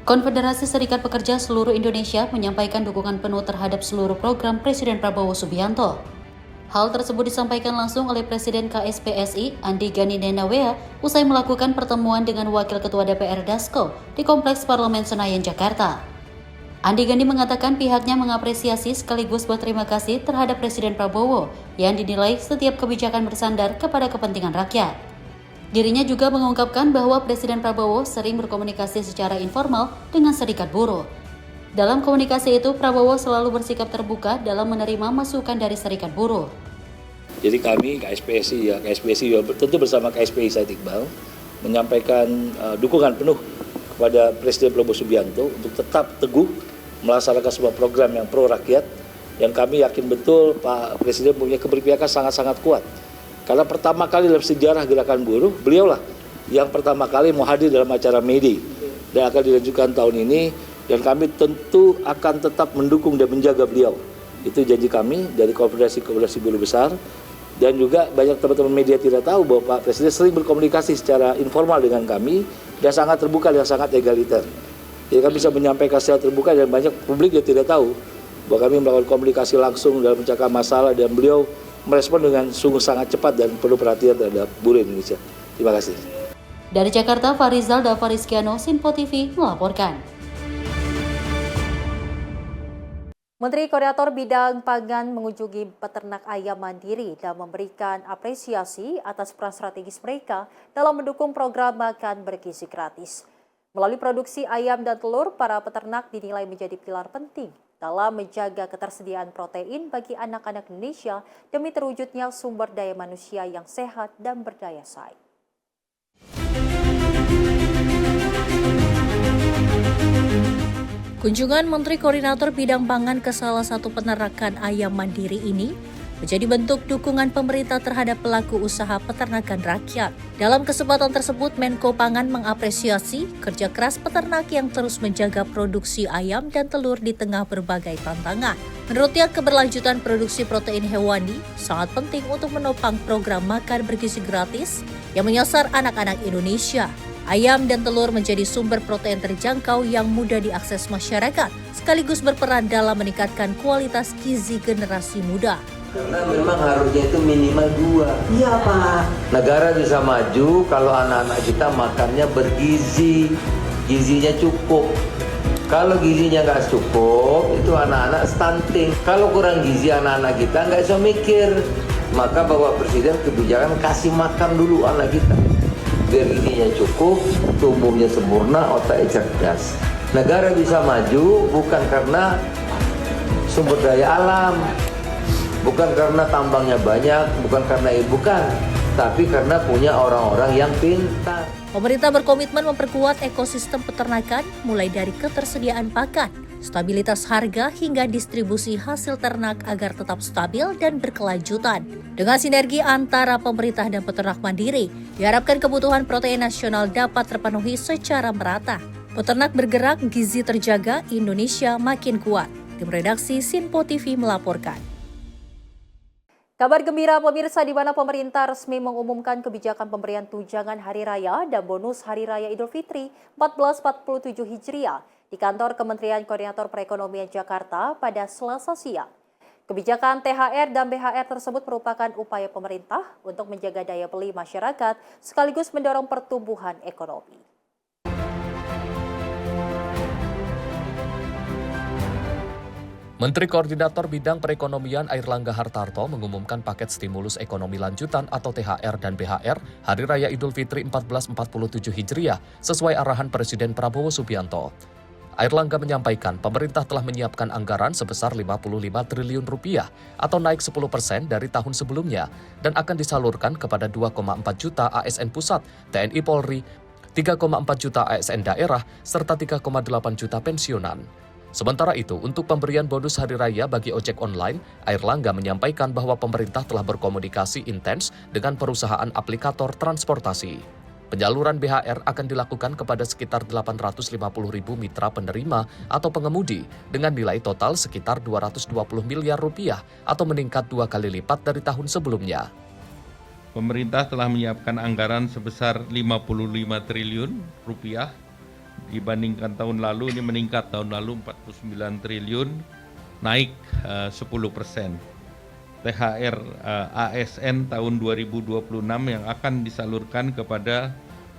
S5: Konfederasi Serikat Pekerja Seluruh Indonesia menyampaikan dukungan penuh terhadap seluruh program Presiden Prabowo Subianto. Hal tersebut disampaikan langsung oleh Presiden KSPSI, Andi Gani Nenawea, usai melakukan pertemuan dengan Wakil Ketua DPR Dasko di Kompleks Parlemen Senayan, Jakarta. Andi Gani mengatakan pihaknya mengapresiasi sekaligus berterima kasih terhadap Presiden Prabowo yang dinilai setiap kebijakan bersandar kepada kepentingan rakyat. Dirinya juga mengungkapkan bahwa Presiden Prabowo sering berkomunikasi secara informal dengan serikat buruh. Dalam komunikasi itu, Prabowo selalu bersikap terbuka dalam menerima masukan dari serikat buruh.
S13: Jadi kami KSPSI tentu bersama KSPI Said Iqbal menyampaikan dukungan penuh kepada Presiden Prabowo Subianto untuk tetap teguh melaksanakan sebuah program yang pro rakyat, yang kami yakin betul Pak Presiden punya keberpihakan sangat-sangat kuat. Karena pertama kali dalam sejarah gerakan buruh, beliaulah yang pertama kali mau hadir dalam acara May Day dan akan dilanjutkan tahun ini, dan kami tentu akan tetap mendukung dan menjaga beliau. Itu janji kami dari Konfederasi Buruh Besar, dan juga banyak teman-teman media tidak tahu bahwa Pak Presiden sering berkomunikasi secara informal dengan kami dan sangat terbuka dan sangat egaliter. Jadi kami bisa menyampaikan secara terbuka dan banyak publik yang tidak tahu bahwa kami melakukan komunikasi langsung dalam mencakap masalah, dan beliau merespon dengan sungguh sangat cepat dan penuh perhatian terhadap buruh Indonesia. Terima kasih.
S5: Dari Jakarta, Farizal Davarizkiano, Sinpo TV melaporkan.
S1: Menteri Koordinator Bidang Pangan mengunjungi peternak ayam mandiri dan memberikan apresiasi atas peran strategis mereka dalam mendukung program makan bergizi gratis. Melalui produksi ayam dan telur, para peternak dinilai menjadi pilar penting dalam menjaga ketersediaan protein bagi anak-anak Indonesia demi terwujudnya sumber daya manusia yang sehat dan berdaya saing.
S12: Kunjungan Menteri Koordinator Bidang Pangan ke salah satu peternakan ayam mandiri ini menjadi bentuk dukungan pemerintah terhadap pelaku usaha peternakan rakyat. Dalam kesempatan tersebut, Menko Pangan mengapresiasi kerja keras peternak yang terus menjaga produksi ayam dan telur di tengah berbagai tantangan. Menurutnya, keberlanjutan produksi protein hewani sangat penting untuk menopang program makan bergizi gratis yang menyasar anak-anak Indonesia. Ayam dan telur menjadi sumber protein terjangkau yang mudah diakses masyarakat, sekaligus berperan dalam meningkatkan kualitas gizi generasi muda.
S14: Karena memang harusnya itu minimal 2. Iya Pak. Negara bisa maju kalau anak-anak kita makannya bergizi, gizinya cukup. Kalau gizinya nggak cukup, itu anak-anak stunting. Kalau kurang gizi anak-anak kita nggak bisa mikir. Maka Bapak Presiden kebijakan kasih makan dulu anak kita. Biar gizinya cukup, tubuhnya sempurna, otaknya cerdas. Negara bisa maju bukan karena sumber daya alam, bukan karena tambangnya banyak, tapi karena punya orang-orang yang pintar.
S12: Pemerintah berkomitmen memperkuat ekosistem peternakan mulai dari ketersediaan pakan, stabilitas harga hingga distribusi hasil ternak agar tetap stabil dan berkelanjutan. Dengan sinergi antara pemerintah dan peternak mandiri, diharapkan kebutuhan protein nasional dapat terpenuhi secara merata. Peternak bergerak, gizi terjaga, Indonesia makin kuat. Tim redaksi Sinpo TV melaporkan.
S1: Kabar gembira pemirsa, di mana pemerintah resmi mengumumkan kebijakan pemberian tunjangan Hari Raya dan bonus Hari Raya Idul Fitri 1447 Hijriah di kantor Kementerian Koordinator Perekonomian Jakarta pada Selasa siang. Kebijakan THR dan BHR tersebut merupakan upaya pemerintah untuk menjaga daya beli masyarakat sekaligus mendorong pertumbuhan ekonomi.
S2: Menteri Koordinator Bidang Perekonomian Airlangga Hartarto mengumumkan paket stimulus ekonomi lanjutan atau THR dan BHR Hari Raya Idul Fitri 1447 Hijriah sesuai arahan Presiden Prabowo Subianto. Airlangga menyampaikan pemerintah telah menyiapkan anggaran sebesar 55 triliun rupiah atau naik 10% dari tahun sebelumnya dan akan disalurkan kepada 2,4 juta ASN pusat, TNI Polri, 3,4 juta ASN daerah, serta 3,8 juta pensiunan. Sementara itu, untuk pemberian bonus Hari Raya bagi ojek online, Airlangga menyampaikan bahwa pemerintah telah berkomunikasi intens dengan perusahaan aplikator transportasi. Penyaluran BHR akan dilakukan kepada sekitar 850.000 mitra penerima atau pengemudi dengan nilai total sekitar 220 miliar rupiah atau meningkat 2 kali lipat dari tahun sebelumnya.
S15: Pemerintah telah menyiapkan anggaran sebesar 55 triliun rupiah. Dibandingkan tahun lalu, ini meningkat tahun lalu 49 triliun, naik 10%. THR ASN tahun 2026 yang akan disalurkan kepada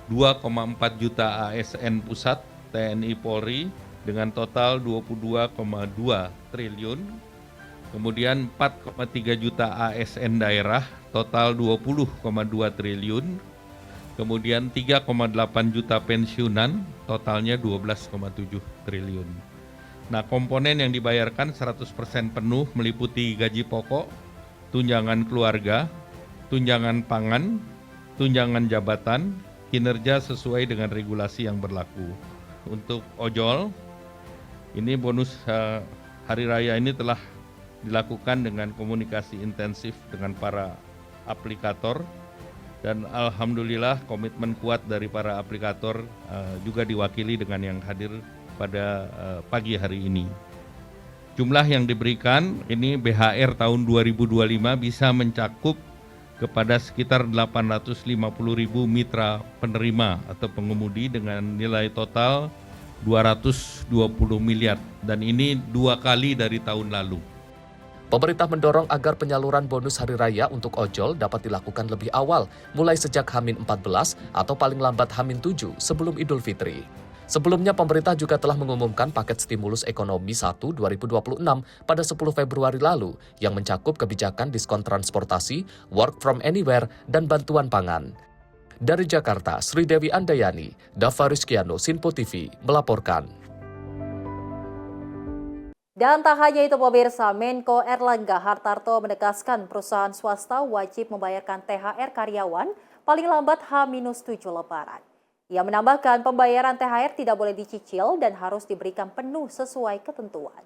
S15: 2,4 juta ASN pusat, TNI Polri dengan total 22,2 triliun. Kemudian 4,3 juta ASN daerah, total 20,2 triliun. Kemudian 3,8 juta pensiunan, totalnya 12,7 triliun. Nah, komponen yang dibayarkan 100% penuh meliputi gaji pokok, tunjangan keluarga, tunjangan pangan, tunjangan jabatan, kinerja sesuai dengan regulasi yang berlaku. Untuk ojol, ini bonus Hari Raya ini telah dilakukan dengan komunikasi intensif dengan para aplikator. Dan alhamdulillah komitmen kuat dari para aplikator juga diwakili dengan yang hadir pada pagi hari ini. Jumlah yang diberikan ini BHR tahun 2025 bisa mencakup kepada sekitar 850.000 mitra penerima atau pengemudi dengan nilai total 220 miliar dan ini 2 kali dari tahun lalu.
S2: Pemerintah mendorong agar penyaluran bonus Hari Raya untuk ojol dapat dilakukan lebih awal, mulai sejak H-14 atau paling lambat H-7 sebelum Idul Fitri. Sebelumnya, pemerintah juga telah mengumumkan paket stimulus ekonomi 1 2026 pada 10 Februari lalu yang mencakup kebijakan diskon transportasi, work from anywhere, dan bantuan pangan. Dari Jakarta, Sri Dewi Andayani, Dava Rizkiano, Sinpo TV, melaporkan.
S1: Dan tak hanya itu pemirsa, Menko Airlangga Hartarto menegaskan perusahaan swasta wajib membayarkan THR karyawan paling lambat H-7 Lebaran. Ia menambahkan pembayaran THR tidak boleh dicicil dan harus diberikan penuh sesuai ketentuan.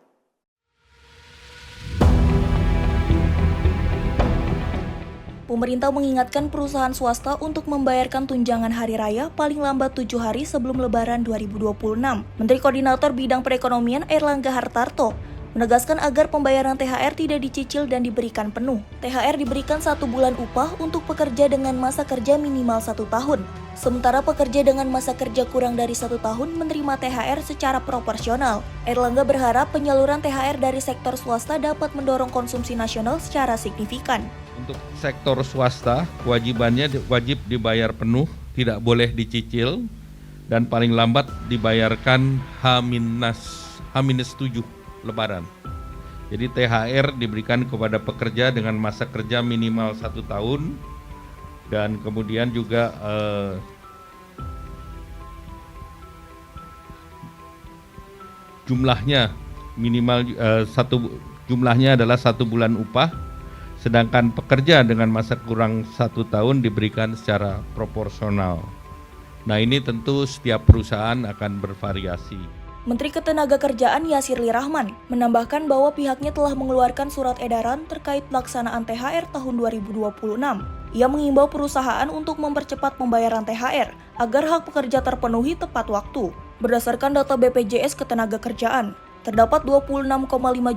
S16: Pemerintah mengingatkan perusahaan swasta untuk membayarkan tunjangan Hari Raya paling lambat 7 hari sebelum Lebaran 2026. Menteri Koordinator Bidang Perekonomian Airlangga Hartarto menegaskan agar pembayaran THR tidak dicicil dan diberikan penuh. THR diberikan 1 bulan upah untuk pekerja dengan masa kerja minimal 1 tahun. Sementara pekerja dengan masa kerja kurang dari 1 tahun menerima THR secara proporsional. Airlangga berharap penyaluran THR dari sektor swasta dapat mendorong konsumsi nasional secara signifikan.
S15: Untuk sektor swasta, kewajibannya wajib dibayar penuh, tidak boleh dicicil, dan paling lambat dibayarkan H-7 Lebaran. Jadi THR diberikan kepada pekerja dengan masa kerja minimal 1 tahun, dan kemudian juga jumlahnya minimal jumlahnya adalah 1 bulan upah. Sedangkan pekerja dengan masa kurang 1 tahun diberikan secara proporsional. Nah, ini tentu setiap perusahaan akan bervariasi.
S16: Menteri Ketenagakerjaan Yasirli Rahman menambahkan bahwa pihaknya telah mengeluarkan surat edaran terkait pelaksanaan THR tahun 2026. Ia mengimbau perusahaan untuk mempercepat pembayaran THR agar hak pekerja terpenuhi tepat waktu. Berdasarkan data BPJS Ketenagakerjaan, terdapat 26,5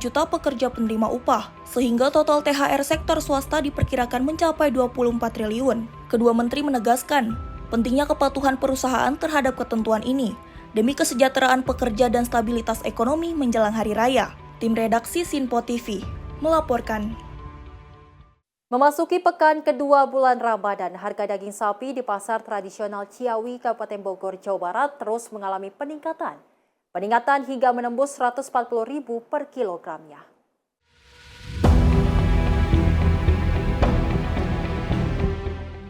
S16: juta pekerja penerima upah, sehingga total THR sektor swasta diperkirakan mencapai 24 triliun. Kedua menteri menegaskan, pentingnya kepatuhan perusahaan terhadap ketentuan ini, demi kesejahteraan pekerja dan stabilitas ekonomi menjelang Hari Raya. Tim redaksi Sinpo TV melaporkan.
S1: Memasuki pekan kedua bulan Ramadan, harga daging sapi di pasar tradisional Ciawi, Kabupaten Bogor, Jawa Barat terus mengalami peningkatan. Peningkatan hingga menembus Rp140.000 per kilogramnya.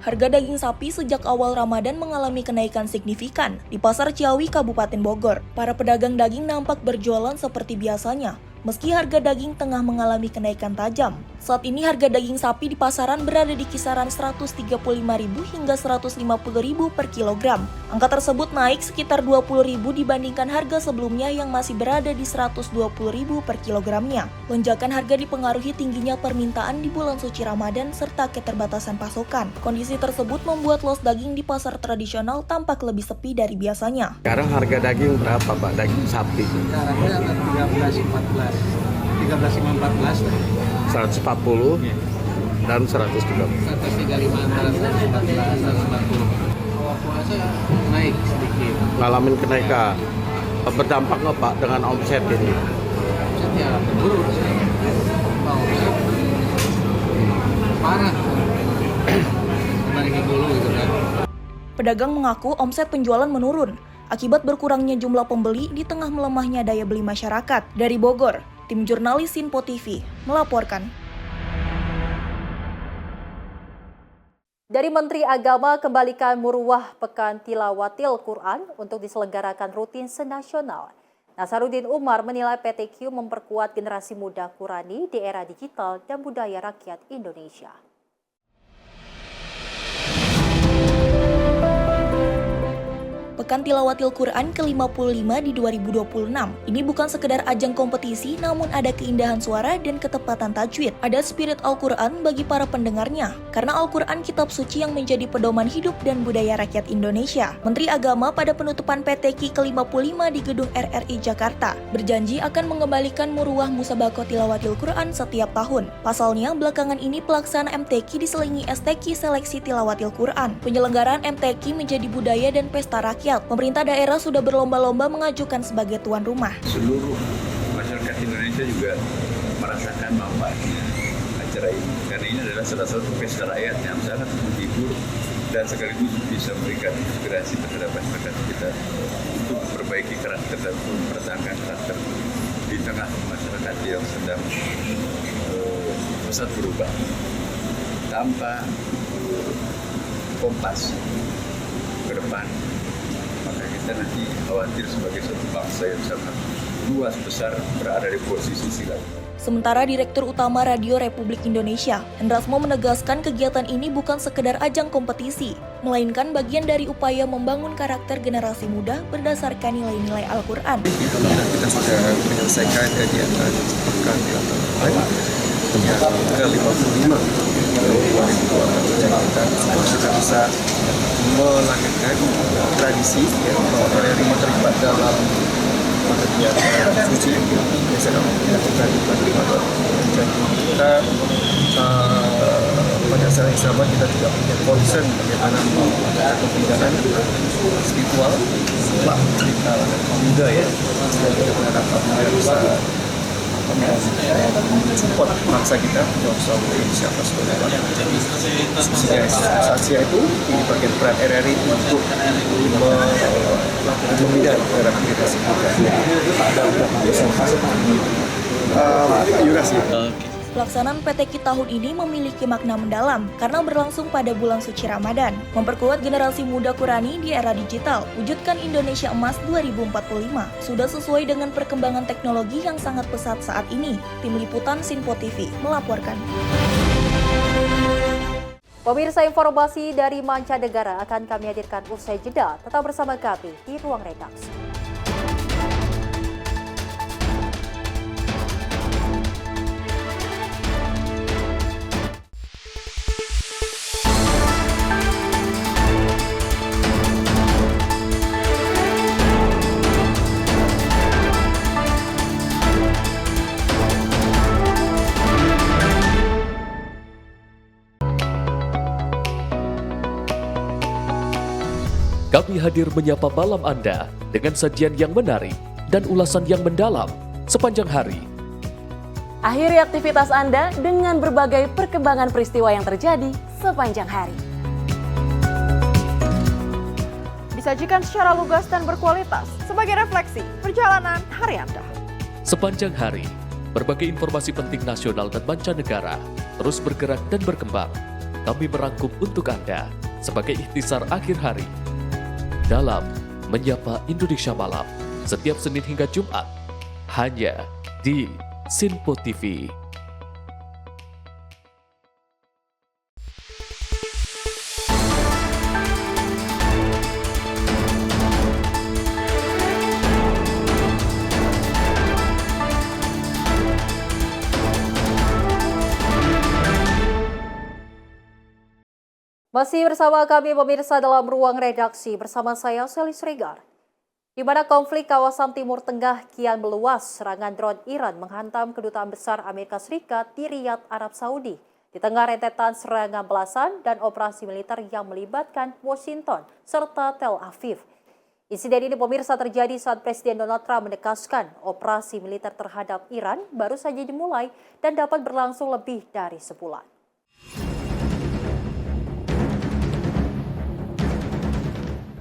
S16: Harga daging sapi sejak awal Ramadan mengalami kenaikan signifikan di Pasar Ciawi, Kabupaten Bogor. Para pedagang daging nampak berjualan seperti biasanya, meski harga daging tengah mengalami kenaikan tajam. Saat ini harga daging sapi di pasaran berada di kisaran Rp135.000 hingga Rp150.000 per kilogram. Angka tersebut naik sekitar Rp20.000 dibandingkan harga sebelumnya yang masih berada di Rp120.000 per kilogramnya. Lonjakan harga dipengaruhi tingginya permintaan di bulan suci Ramadan serta keterbatasan pasokan. Kondisi tersebut membuat los daging di pasar tradisional tampak lebih sepi dari biasanya.
S17: Sekarang harga daging berapa, Pak? Daging sapi?
S6: Sekarang ada 13.14. 13.14
S17: 140 dan 130.
S6: 135 antara 114 140. Awal puasa naik sedikit.
S17: Ngalamin kenaikan. Berdampak nggak Pak dengan omset ini?
S6: Omset ya turun. Omset parah. Dibandingin dulu gitu kan.
S16: Pedagang mengaku omset penjualan menurun akibat berkurangnya jumlah pembeli di tengah melemahnya daya beli masyarakat. Dari Bogor, tim jurnalis Sinpo TV melaporkan.
S1: Dari Menteri Agama kembalikan Muruwah Pekan Tilawatil Quran untuk diselenggarakan rutin senasional. Nasaruddin Umar menilai PTQ memperkuat generasi muda Qurani di era digital dan budaya rakyat Indonesia.
S16: Pekan Tilawatil Quran ke-55 di 2026. Ini bukan sekedar ajang kompetisi, namun ada keindahan suara dan ketepatan tajwid. Ada spirit Al-Quran bagi para pendengarnya, karena Al-Quran kitab suci yang menjadi pedoman hidup dan budaya rakyat Indonesia. Menteri Agama pada penutupan PTQ ke-55 di Gedung RRI Jakarta berjanji akan mengembalikan Muruwah Musabaqah Tilawatil Quran setiap tahun. Pasalnya, belakangan ini pelaksanaan MTQ diselingi STQ Seleksi Tilawatil Quran. Penyelenggaraan MTQ menjadi budaya dan pesta rakyat. Pemerintah daerah sudah berlomba-lomba mengajukan sebagai tuan rumah.
S18: Seluruh masyarakat Indonesia juga merasakan manfaatnya acara ini. Karena ini adalah salah satu pesta rakyat yang sangat menghibur dan sekaligus bisa memberikan inspirasi terhadap masyarakat kita untuk memperbaiki karakter dan mempertahankan karakter di tengah masyarakat yang sedang pesat berubah. Tanpa kompas ke depan, maka kita nanti khawatir sebagai satu bangsa yang sangat luas besar berada di posisi silang.
S16: Sementara Direktur Utama Radio Republik Indonesia, Hendrasmo menegaskan kegiatan ini bukan sekedar ajang kompetisi, melainkan bagian dari upaya membangun karakter generasi muda berdasarkan nilai-nilai Al-Quran.
S19: Kita sudah menyelesaikan kegiatan pekan yang ke-55 kita bisa melanjutkan tradisi yang RRI terlibat dalam kegiatan suci biasa dilakukan di bulan Ramadan. Jadi kita pada saat yang sama kita juga punya concern bagaimana melakukan pembinaan spiritual kita muda ya, dan kita berharap apabila bisa support bangsa kita bersama Indonesia atas kebenaran. Saat itu ini bagian peran RRI untuk membina era generasi muda.
S16: Pelaksanaan PTQ tahun ini memiliki makna mendalam karena berlangsung pada bulan suci Ramadan. Memperkuat generasi muda Qurani di era digital, wujudkan Indonesia Emas 2045. Sudah sesuai dengan perkembangan teknologi yang sangat pesat saat ini. Tim Liputan Sinpo TV melaporkan.
S1: Pemirsa, informasi dari mancanegara akan kami hadirkan usai jeda. Tetap bersama kami di Ruang Redaksi.
S2: Kami hadir menyapa malam Anda dengan sajian yang menarik dan ulasan yang mendalam sepanjang hari.
S20: Akhiri aktivitas Anda dengan berbagai perkembangan peristiwa yang terjadi sepanjang hari. Disajikan secara lugas dan berkualitas sebagai refleksi perjalanan hari Anda.
S2: Sepanjang hari, berbagai informasi penting nasional dan mancanegara terus bergerak dan berkembang. Kami merangkum untuk Anda sebagai ikhtisar akhir hari dalam Menyapa Indonesia Malam setiap Senin hingga Jumat hanya di Sinpo TV.
S1: Masih bersama kami pemirsa dalam ruang redaksi bersama saya Sally Sregar. Di mana konflik kawasan Timur Tengah kian meluas, serangan drone Iran menghantam kedutaan besar Amerika Serikat di Riyadh, Arab Saudi. Di tengah rentetan serangan belasan dan operasi militer yang melibatkan Washington serta Tel Aviv. Insiden ini pemirsa terjadi saat Presiden Donald Trump menegaskan operasi militer terhadap Iran baru saja dimulai dan dapat berlangsung lebih dari sebulan.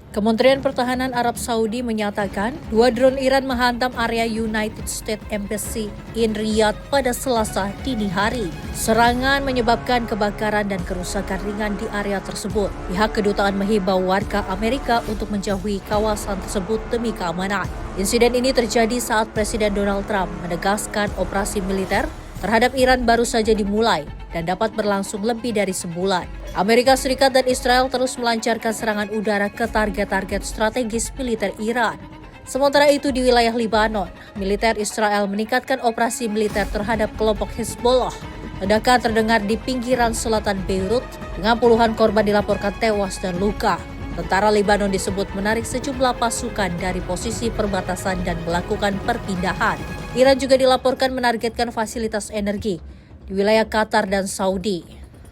S12: Kementerian Pertahanan Arab Saudi menyatakan 2 drone Iran menghantam area United States Embassy in Riyadh pada Selasa dini hari. Serangan menyebabkan kebakaran dan kerusakan ringan di area tersebut. Pihak kedutaan menghimbau warga Amerika untuk menjauhi kawasan tersebut demi keamanan. Insiden ini terjadi saat Presiden Donald Trump menegaskan operasi militer terhadap Iran baru saja dimulai dan dapat berlangsung lebih dari sebulan. Amerika Serikat dan Israel terus melancarkan serangan udara ke target-target strategis militer Iran. Sementara itu di wilayah Lebanon, militer Israel meningkatkan operasi militer terhadap kelompok Hezbollah. Ledakan terdengar di pinggiran selatan Beirut dengan puluhan korban dilaporkan tewas dan luka. Tentara Lebanon disebut menarik sejumlah pasukan dari posisi perbatasan dan melakukan perpindahan. Iran juga dilaporkan menargetkan fasilitas energi di wilayah Qatar dan Saudi,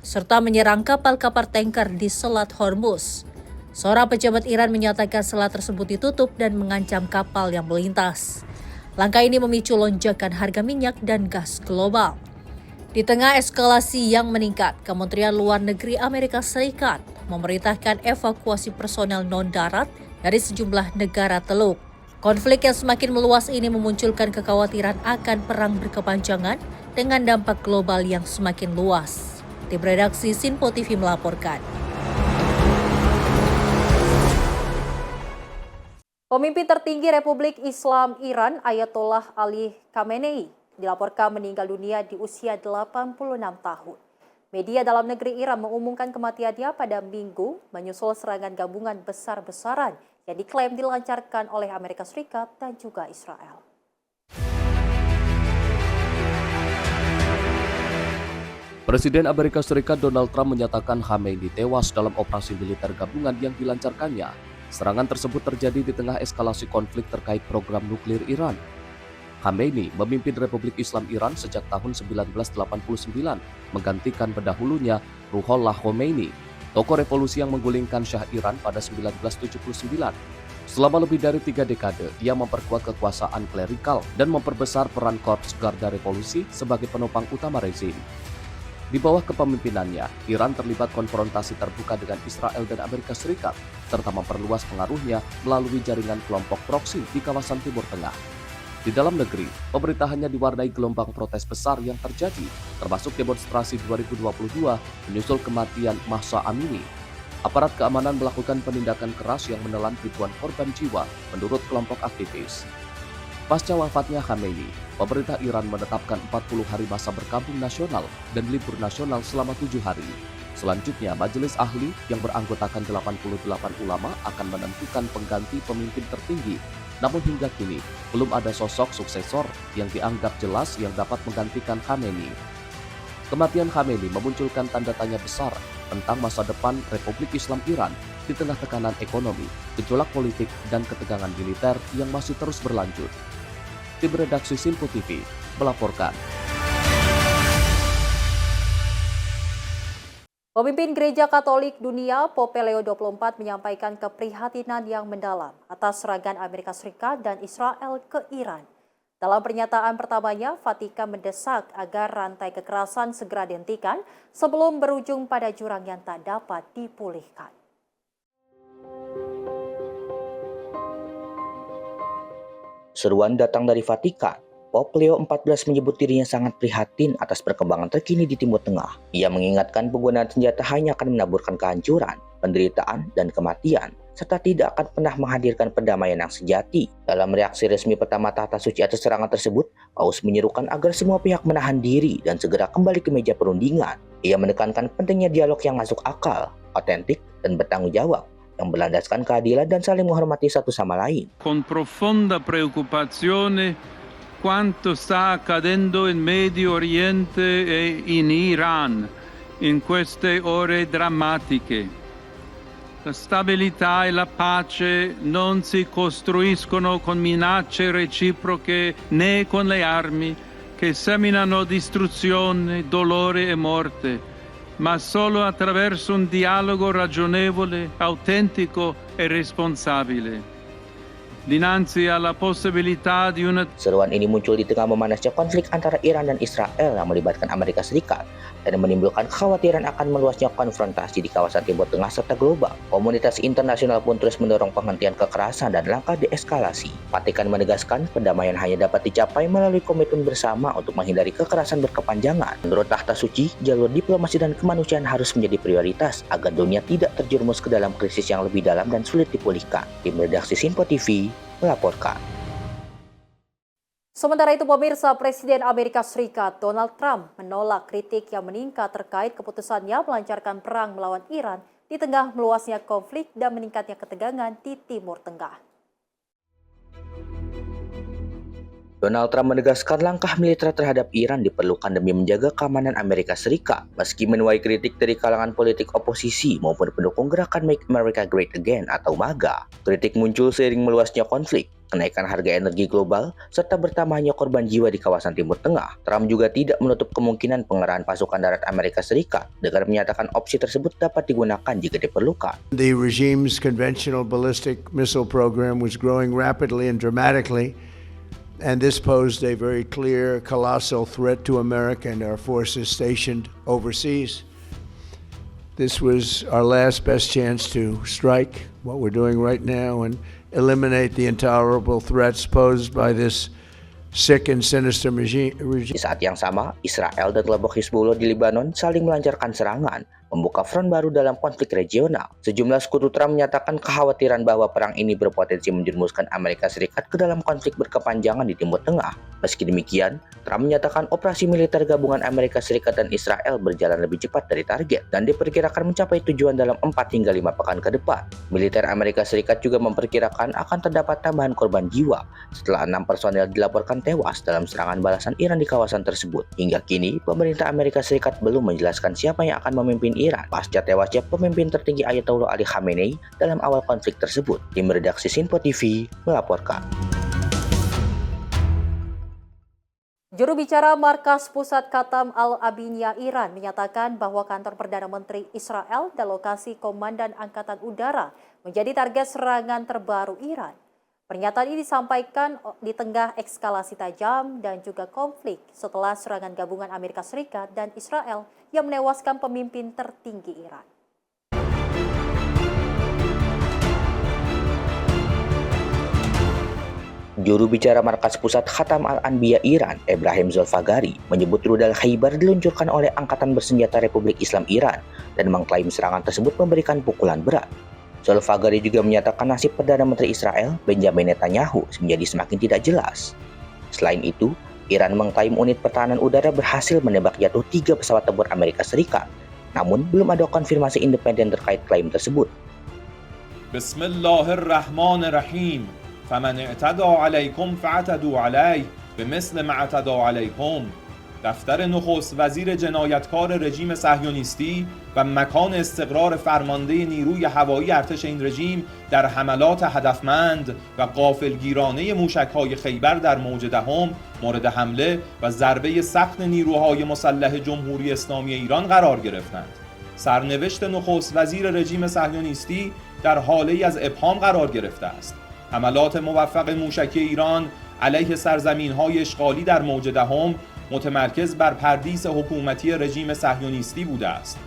S12: serta menyerang kapal-kapal tanker di Selat Hormuz. Seorang pejabat Iran menyatakan selat tersebut ditutup dan mengancam kapal yang melintas. Langkah ini memicu lonjakan harga minyak dan gas global. Di tengah eskalasi yang meningkat, Kementerian Luar Negeri Amerika Serikat memerintahkan evakuasi personel non-darat dari sejumlah negara Teluk. Konflik yang semakin meluas ini memunculkan kekhawatiran akan perang berkepanjangan dengan dampak global yang semakin luas. Tim redaksi Sinpo TV melaporkan.
S1: Pemimpin tertinggi Republik Islam Iran Ayatollah Ali Khamenei dilaporkan meninggal dunia di usia 86 tahun. Media dalam negeri Iran mengumumkan kematiannya pada Minggu menyusul serangan gabungan besar-besaran yang diklaim dilancarkan oleh Amerika Serikat dan juga Israel.
S2: Presiden Amerika Serikat Donald Trump menyatakan Khamenei tewas dalam operasi militer gabungan yang dilancarkannya. Serangan tersebut terjadi di tengah eskalasi konflik terkait program nuklir Iran. Khamenei memimpin Republik Islam Iran sejak tahun 1989, menggantikan pendahulunya Ruhollah Khomeini, tokoh revolusi yang menggulingkan Shah Iran pada 1979. Selama lebih dari 3 dekade, ia memperkuat kekuasaan klerikal dan memperbesar peran Korps Garda Revolusi sebagai penopang utama rezim. Di bawah kepemimpinannya, Iran terlibat konfrontasi terbuka dengan Israel dan Amerika Serikat, serta memperluas pengaruhnya melalui jaringan kelompok proksi di kawasan Timur Tengah. Di dalam negeri, pemerintahannya diwarnai gelombang protes besar yang terjadi, termasuk demonstrasi 2022 menyusul kematian Mahsa Amini. Aparat keamanan melakukan penindakan keras yang menelan ribuan korban jiwa, menurut kelompok aktivis. Pasca wafatnya Khamenei, pemerintah Iran menetapkan 40 hari masa berkabung nasional dan libur nasional selama 7 hari. Selanjutnya, Majelis Ahli yang beranggotakan 88 ulama akan menentukan pengganti pemimpin tertinggi. Namun hingga kini, belum ada sosok suksesor yang dianggap jelas yang dapat menggantikan Khamenei. Kematian Khamenei memunculkan tanda tanya besar tentang masa depan Republik Islam Iran di tengah tekanan ekonomi, gejolak politik, dan ketegangan militer yang masih terus berlanjut. Tim redaksi Sinpo TV melaporkan.
S1: Pemimpin Gereja Katolik Dunia, Pope Leo 24 menyampaikan keprihatinan yang mendalam atas serangan Amerika Serikat dan Israel ke Iran. Dalam pernyataan pertamanya, Vatikan mendesak agar rantai kekerasan segera dihentikan sebelum berujung pada jurang yang tak dapat dipulihkan.
S21: Seruan datang dari Vatikan. Pope Leo XIV menyebut dirinya sangat prihatin atas perkembangan terkini di Timur Tengah. Ia mengingatkan penggunaan senjata hanya akan menaburkan kehancuran, penderitaan, dan kematian, serta tidak akan pernah menghadirkan perdamaian yang sejati. Dalam reaksi resmi pertama Tahta Suci atas serangan tersebut, Paus menyerukan agar semua pihak menahan diri dan segera kembali ke meja perundingan. Ia menekankan pentingnya dialog yang masuk akal, otentik, dan bertanggung jawab, yang berlandaskan keadilan dan saling menghormati satu sama lain.
S22: Con profonda preoccupazione quanto sta accadendo in Medio Oriente e in Iran in queste ore drammatiche. La stabilità e la pace non si costruiscono con minacce reciproche né con le armi che seminano distruzione, dolore e morte, ma solo attraverso un dialogo ragionevole, autentico e responsabile. Dinanzi alla possibilità di una...
S21: Seruan ini muncul di tengah memanasnya konflik antara Iran dan Israel yang melibatkan Amerika Serikat dan menimbulkan kekhawatiran akan meluasnya konfrontasi di kawasan Timur Tengah serta global. Komunitas internasional pun terus mendorong penghentian kekerasan dan langkah deeskalasi. Vatikan menegaskan perdamaian hanya dapat dicapai melalui komitmen bersama untuk menghindari kekerasan berkepanjangan. Menurut Tahta Suci, jalur diplomasi dan kemanusiaan harus menjadi prioritas agar dunia tidak terjerumus ke dalam krisis yang lebih dalam dan sulit dipulihkan. Tim redaksi Sinpo TV melaporkan.
S1: Sementara itu, pemirsa, Presiden Amerika Serikat Donald Trump menolak kritik yang meningkat terkait keputusannya melancarkan perang melawan Iran di tengah meluasnya konflik dan meningkatnya ketegangan di Timur Tengah.
S21: Donald Trump menegaskan langkah militer terhadap Iran diperlukan demi menjaga keamanan Amerika Serikat. Meski menuai kritik dari kalangan politik oposisi maupun pendukung gerakan Make America Great Again atau MAGA, kritik muncul seiring meluasnya konflik, kenaikan harga energi global, serta bertambahnya korban jiwa di kawasan Timur Tengah. Trump juga tidak menutup kemungkinan pengerahan pasukan darat Amerika Serikat dengan menyatakan opsi tersebut dapat digunakan jika diperlukan.
S23: The regime's conventional ballistic missile program was growing rapidly and dramatically, and this posed a very clear, colossal threat to America and our forces stationed overseas. This was our last best chance to strike what we're doing right now and eliminate the intolerable threats posed by this sick and sinister regime.
S21: Di saat yang sama, Israel dan kelompok Hizbullah di Lebanon saling melancarkan serangan, membuka front baru dalam konflik regional. Sejumlah sekutu Trump menyatakan kekhawatiran bahwa perang ini berpotensi menjerumuskan Amerika Serikat ke dalam konflik berkepanjangan di Timur Tengah. Meski demikian, Trump menyatakan operasi militer gabungan Amerika Serikat dan Israel berjalan lebih cepat dari target dan diperkirakan mencapai tujuan dalam 4 hingga 5 pekan ke depan. Militer Amerika Serikat juga memperkirakan akan terdapat tambahan korban jiwa setelah 6 personel dilaporkan tewas dalam serangan balasan Iran di kawasan tersebut. Hingga kini, pemerintah Amerika Serikat belum menjelaskan siapa yang akan memimpin Iran pasca tewasnya pemimpin tertinggi Ayatollah Ali Khamenei dalam awal konflik tersebut. Tim redaksi Sinpo TV melaporkan.
S1: Juru bicara Markas Pusat Khatam Al-Abinya Iran menyatakan bahwa kantor Perdana Menteri Israel dan lokasi Komandan Angkatan Udara menjadi target serangan terbaru Iran. Pernyataan ini disampaikan di tengah eskalasi tajam dan juga konflik setelah serangan gabungan Amerika Serikat dan Israel yang menewaskan pemimpin tertinggi Iran.
S21: Juru bicara Markas Pusat Khatam Al-Anbiya Iran, Ebrahim Zolfagari, menyebut rudal Khaybar diluncurkan oleh Angkatan Bersenjata Republik Islam Iran dan mengklaim serangan tersebut memberikan pukulan berat. Zolfagari juga menyatakan nasib Perdana Menteri Israel, Benjamin Netanyahu, menjadi semakin tidak jelas. Selain itu, Iran mengklaim unit pertahanan udara berhasil menembak jatuh 3 pesawat tempur Amerika Serikat. Namun, belum ada konfirmasi independen terkait klaim tersebut.
S24: Bismillahirrahmanirrahim. فمن اعتدى عليكم فاعتدوا عليه بمثل ما اعتدى عليكم. دفتر نخست وزیر جنایتکار رژیم صهیونیستی و مکان استقرار فرمانده نیروی هوایی ارتش این رژیم در حملات هدفمند و غافلگیرانه موشک‌های خیبر در موج دهم مورد حمله و ضربه سخت نیروهای مسلح جمهوری اسلامی ایران قرار گرفتند. سرنوشت نخست وزیر رژیم صهیونیستی در حاله‌ای از ابهام قرار گرفته است. حملات موفق موشکی ایران علیه سرزمین‌های اشغالی در موج دهم متمرکز بر پردیس حکومتی رژیم صهیونیستی بوده است.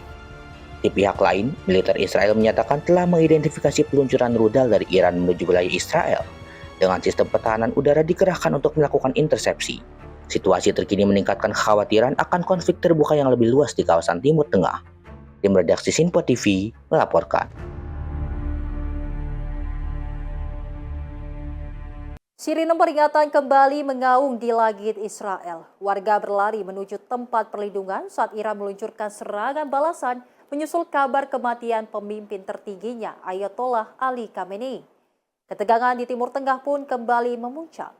S21: Di pihak lain, militer Israel menyatakan telah mengidentifikasi peluncuran rudal dari Iran menuju wilayah Israel dengan sistem pertahanan udara dikerahkan untuk melakukan intersepsi. Situasi terkini meningkatkan kekhawatiran akan konflik terbuka yang lebih luas di kawasan Timur Tengah. Tim redaksi Sinpo TV melaporkan.
S1: Sirine peringatan kembali mengaung di langit Israel. Warga berlari menuju tempat perlindungan saat Iran meluncurkan serangan balasan menyusul kabar kematian pemimpin tertingginya Ayatollah Ali Khamenei. Ketegangan di Timur Tengah pun kembali memuncak.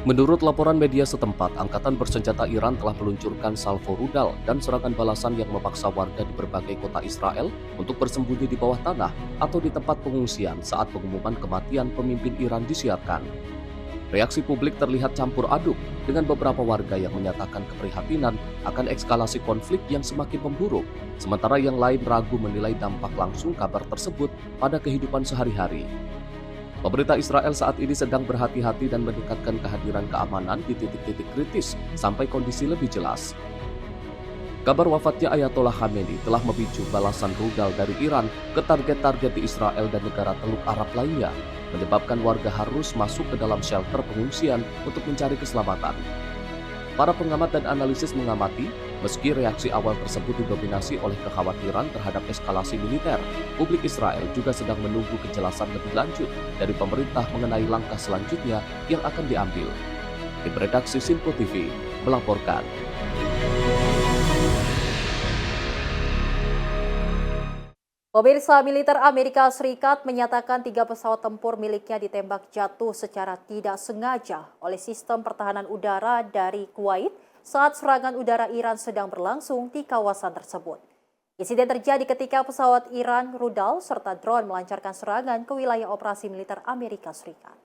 S2: Menurut laporan media setempat, Angkatan Bersenjata Iran telah meluncurkan salvo rudal dan serangan balasan yang memaksa warga di berbagai kota Israel untuk bersembunyi di bawah tanah atau di tempat pengungsian saat pengumuman kematian pemimpin Iran disiarkan. Reaksi publik terlihat campur aduk dengan beberapa warga yang menyatakan keprihatinan akan eskalasi konflik yang semakin memburuk, sementara yang lain ragu menilai dampak langsung kabar tersebut pada kehidupan sehari-hari. Pemerintah Israel saat ini sedang berhati-hati dan meningkatkan kehadiran keamanan di titik-titik kritis sampai kondisi lebih jelas. Kabar wafatnya Ayatollah Khamenei telah memicu balasan rudal dari Iran ke target-target di Israel dan negara Teluk Arab lainnya, menyebabkan warga harus masuk ke dalam shelter pengungsian untuk mencari keselamatan. Para pengamat dan analisis mengamati, meski reaksi awal tersebut didominasi oleh kekhawatiran terhadap eskalasi militer, publik Israel juga sedang menunggu kejelasan lebih lanjut dari pemerintah mengenai langkah selanjutnya yang akan diambil. Tim redaksi Sinpo TV melaporkan.
S1: Pemirsa, militer Amerika Serikat menyatakan 3 pesawat tempur miliknya ditembak jatuh secara tidak sengaja oleh sistem pertahanan udara dari Kuwait saat serangan udara Iran sedang berlangsung di kawasan tersebut. Insiden terjadi ketika pesawat Iran, rudal, serta drone melancarkan serangan ke wilayah operasi militer Amerika Serikat.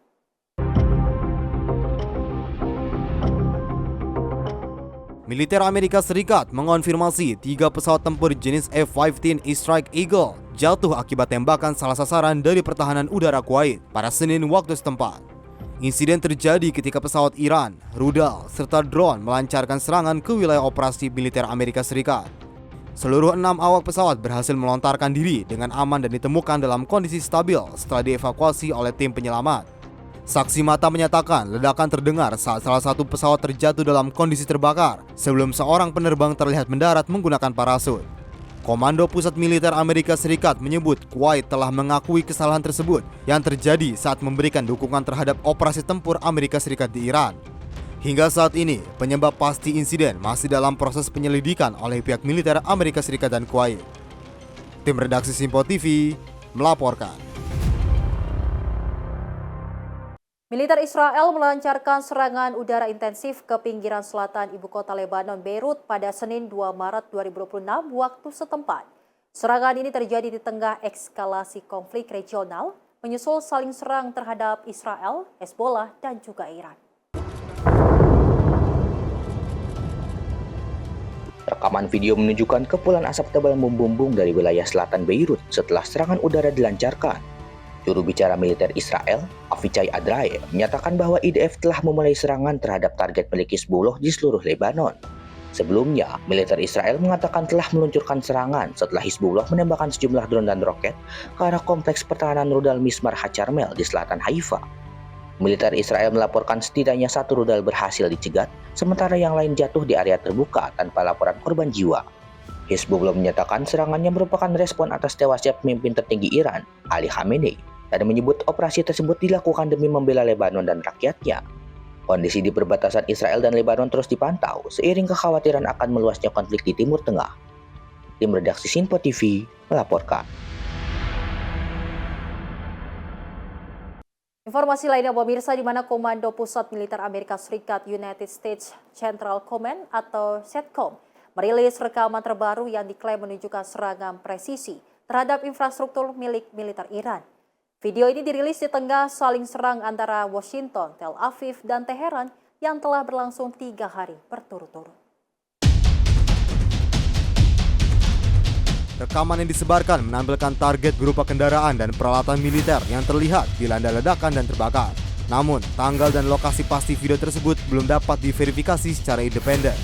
S3: Militer Amerika Serikat mengonfirmasi 3 pesawat tempur jenis F-15 Strike Eagle jatuh akibat tembakan salah sasaran dari pertahanan udara Kuwait pada Senin waktu setempat. Insiden terjadi ketika pesawat Iran, rudal, serta drone melancarkan serangan ke wilayah operasi militer Amerika Serikat. Seluruh 6 awak pesawat berhasil melontarkan diri dengan aman dan ditemukan dalam kondisi stabil setelah dievakuasi oleh tim penyelamat. Saksi mata menyatakan ledakan terdengar saat salah satu pesawat terjatuh dalam kondisi terbakar sebelum seorang penerbang terlihat mendarat menggunakan parasut. Komando Pusat Militer Amerika Serikat menyebut Kuwait telah mengakui kesalahan tersebut yang terjadi saat memberikan dukungan terhadap operasi tempur Amerika Serikat di Iran. Hingga saat ini, penyebab pasti insiden masih dalam proses penyelidikan oleh pihak militer Amerika Serikat dan Kuwait. Tim redaksi Sinpo TV melaporkan.
S1: Militer Israel melancarkan serangan udara intensif ke pinggiran selatan ibu kota Lebanon, Beirut pada Senin 2 Maret 2026 waktu setempat. Serangan ini terjadi di tengah eskalasi konflik regional, menyusul saling serang terhadap Israel, Hezbollah, dan juga Iran.
S21: Rekaman video menunjukkan kepulan asap tebal membumbung dari wilayah selatan Beirut setelah serangan udara dilancarkan. Juru bicara militer Israel, Avichai Adrae, menyatakan bahwa IDF telah memulai serangan terhadap target milik Hizbullah di seluruh Lebanon. Sebelumnya, militer Israel mengatakan telah meluncurkan serangan setelah Hizbullah menembakkan sejumlah drone dan roket ke arah kompleks pertahanan rudal Mismar HaCarmel di selatan Haifa. Militer Israel melaporkan setidaknya 1 rudal berhasil dicegat, sementara yang lain jatuh di area terbuka tanpa laporan korban jiwa. Hizbullah menyatakan serangannya merupakan respon atas tewasnya pemimpin tertinggi Iran, Ali Khamenei, dan menyebut operasi tersebut dilakukan demi membela Lebanon dan rakyatnya. Kondisi di perbatasan Israel dan Lebanon terus dipantau seiring kekhawatiran akan meluasnya konflik di Timur Tengah. Tim redaksi Sinpo TV melaporkan.
S1: Informasi lainnya pemirsa, di mana Komando Pusat Militer Amerika Serikat United States Central Command atau CENTCOM merilis rekaman terbaru yang diklaim menunjukkan serangan presisi terhadap infrastruktur milik militer Iran. Video ini dirilis di tengah saling serang antara Washington, Tel Aviv, dan Teheran yang telah berlangsung 3 hari berturut-turut.
S3: Rekaman yang disebarkan menampilkan target berupa kendaraan dan peralatan militer yang terlihat dilanda ledakan dan terbakar. Namun, tanggal dan lokasi pasti video tersebut belum dapat diverifikasi secara independen.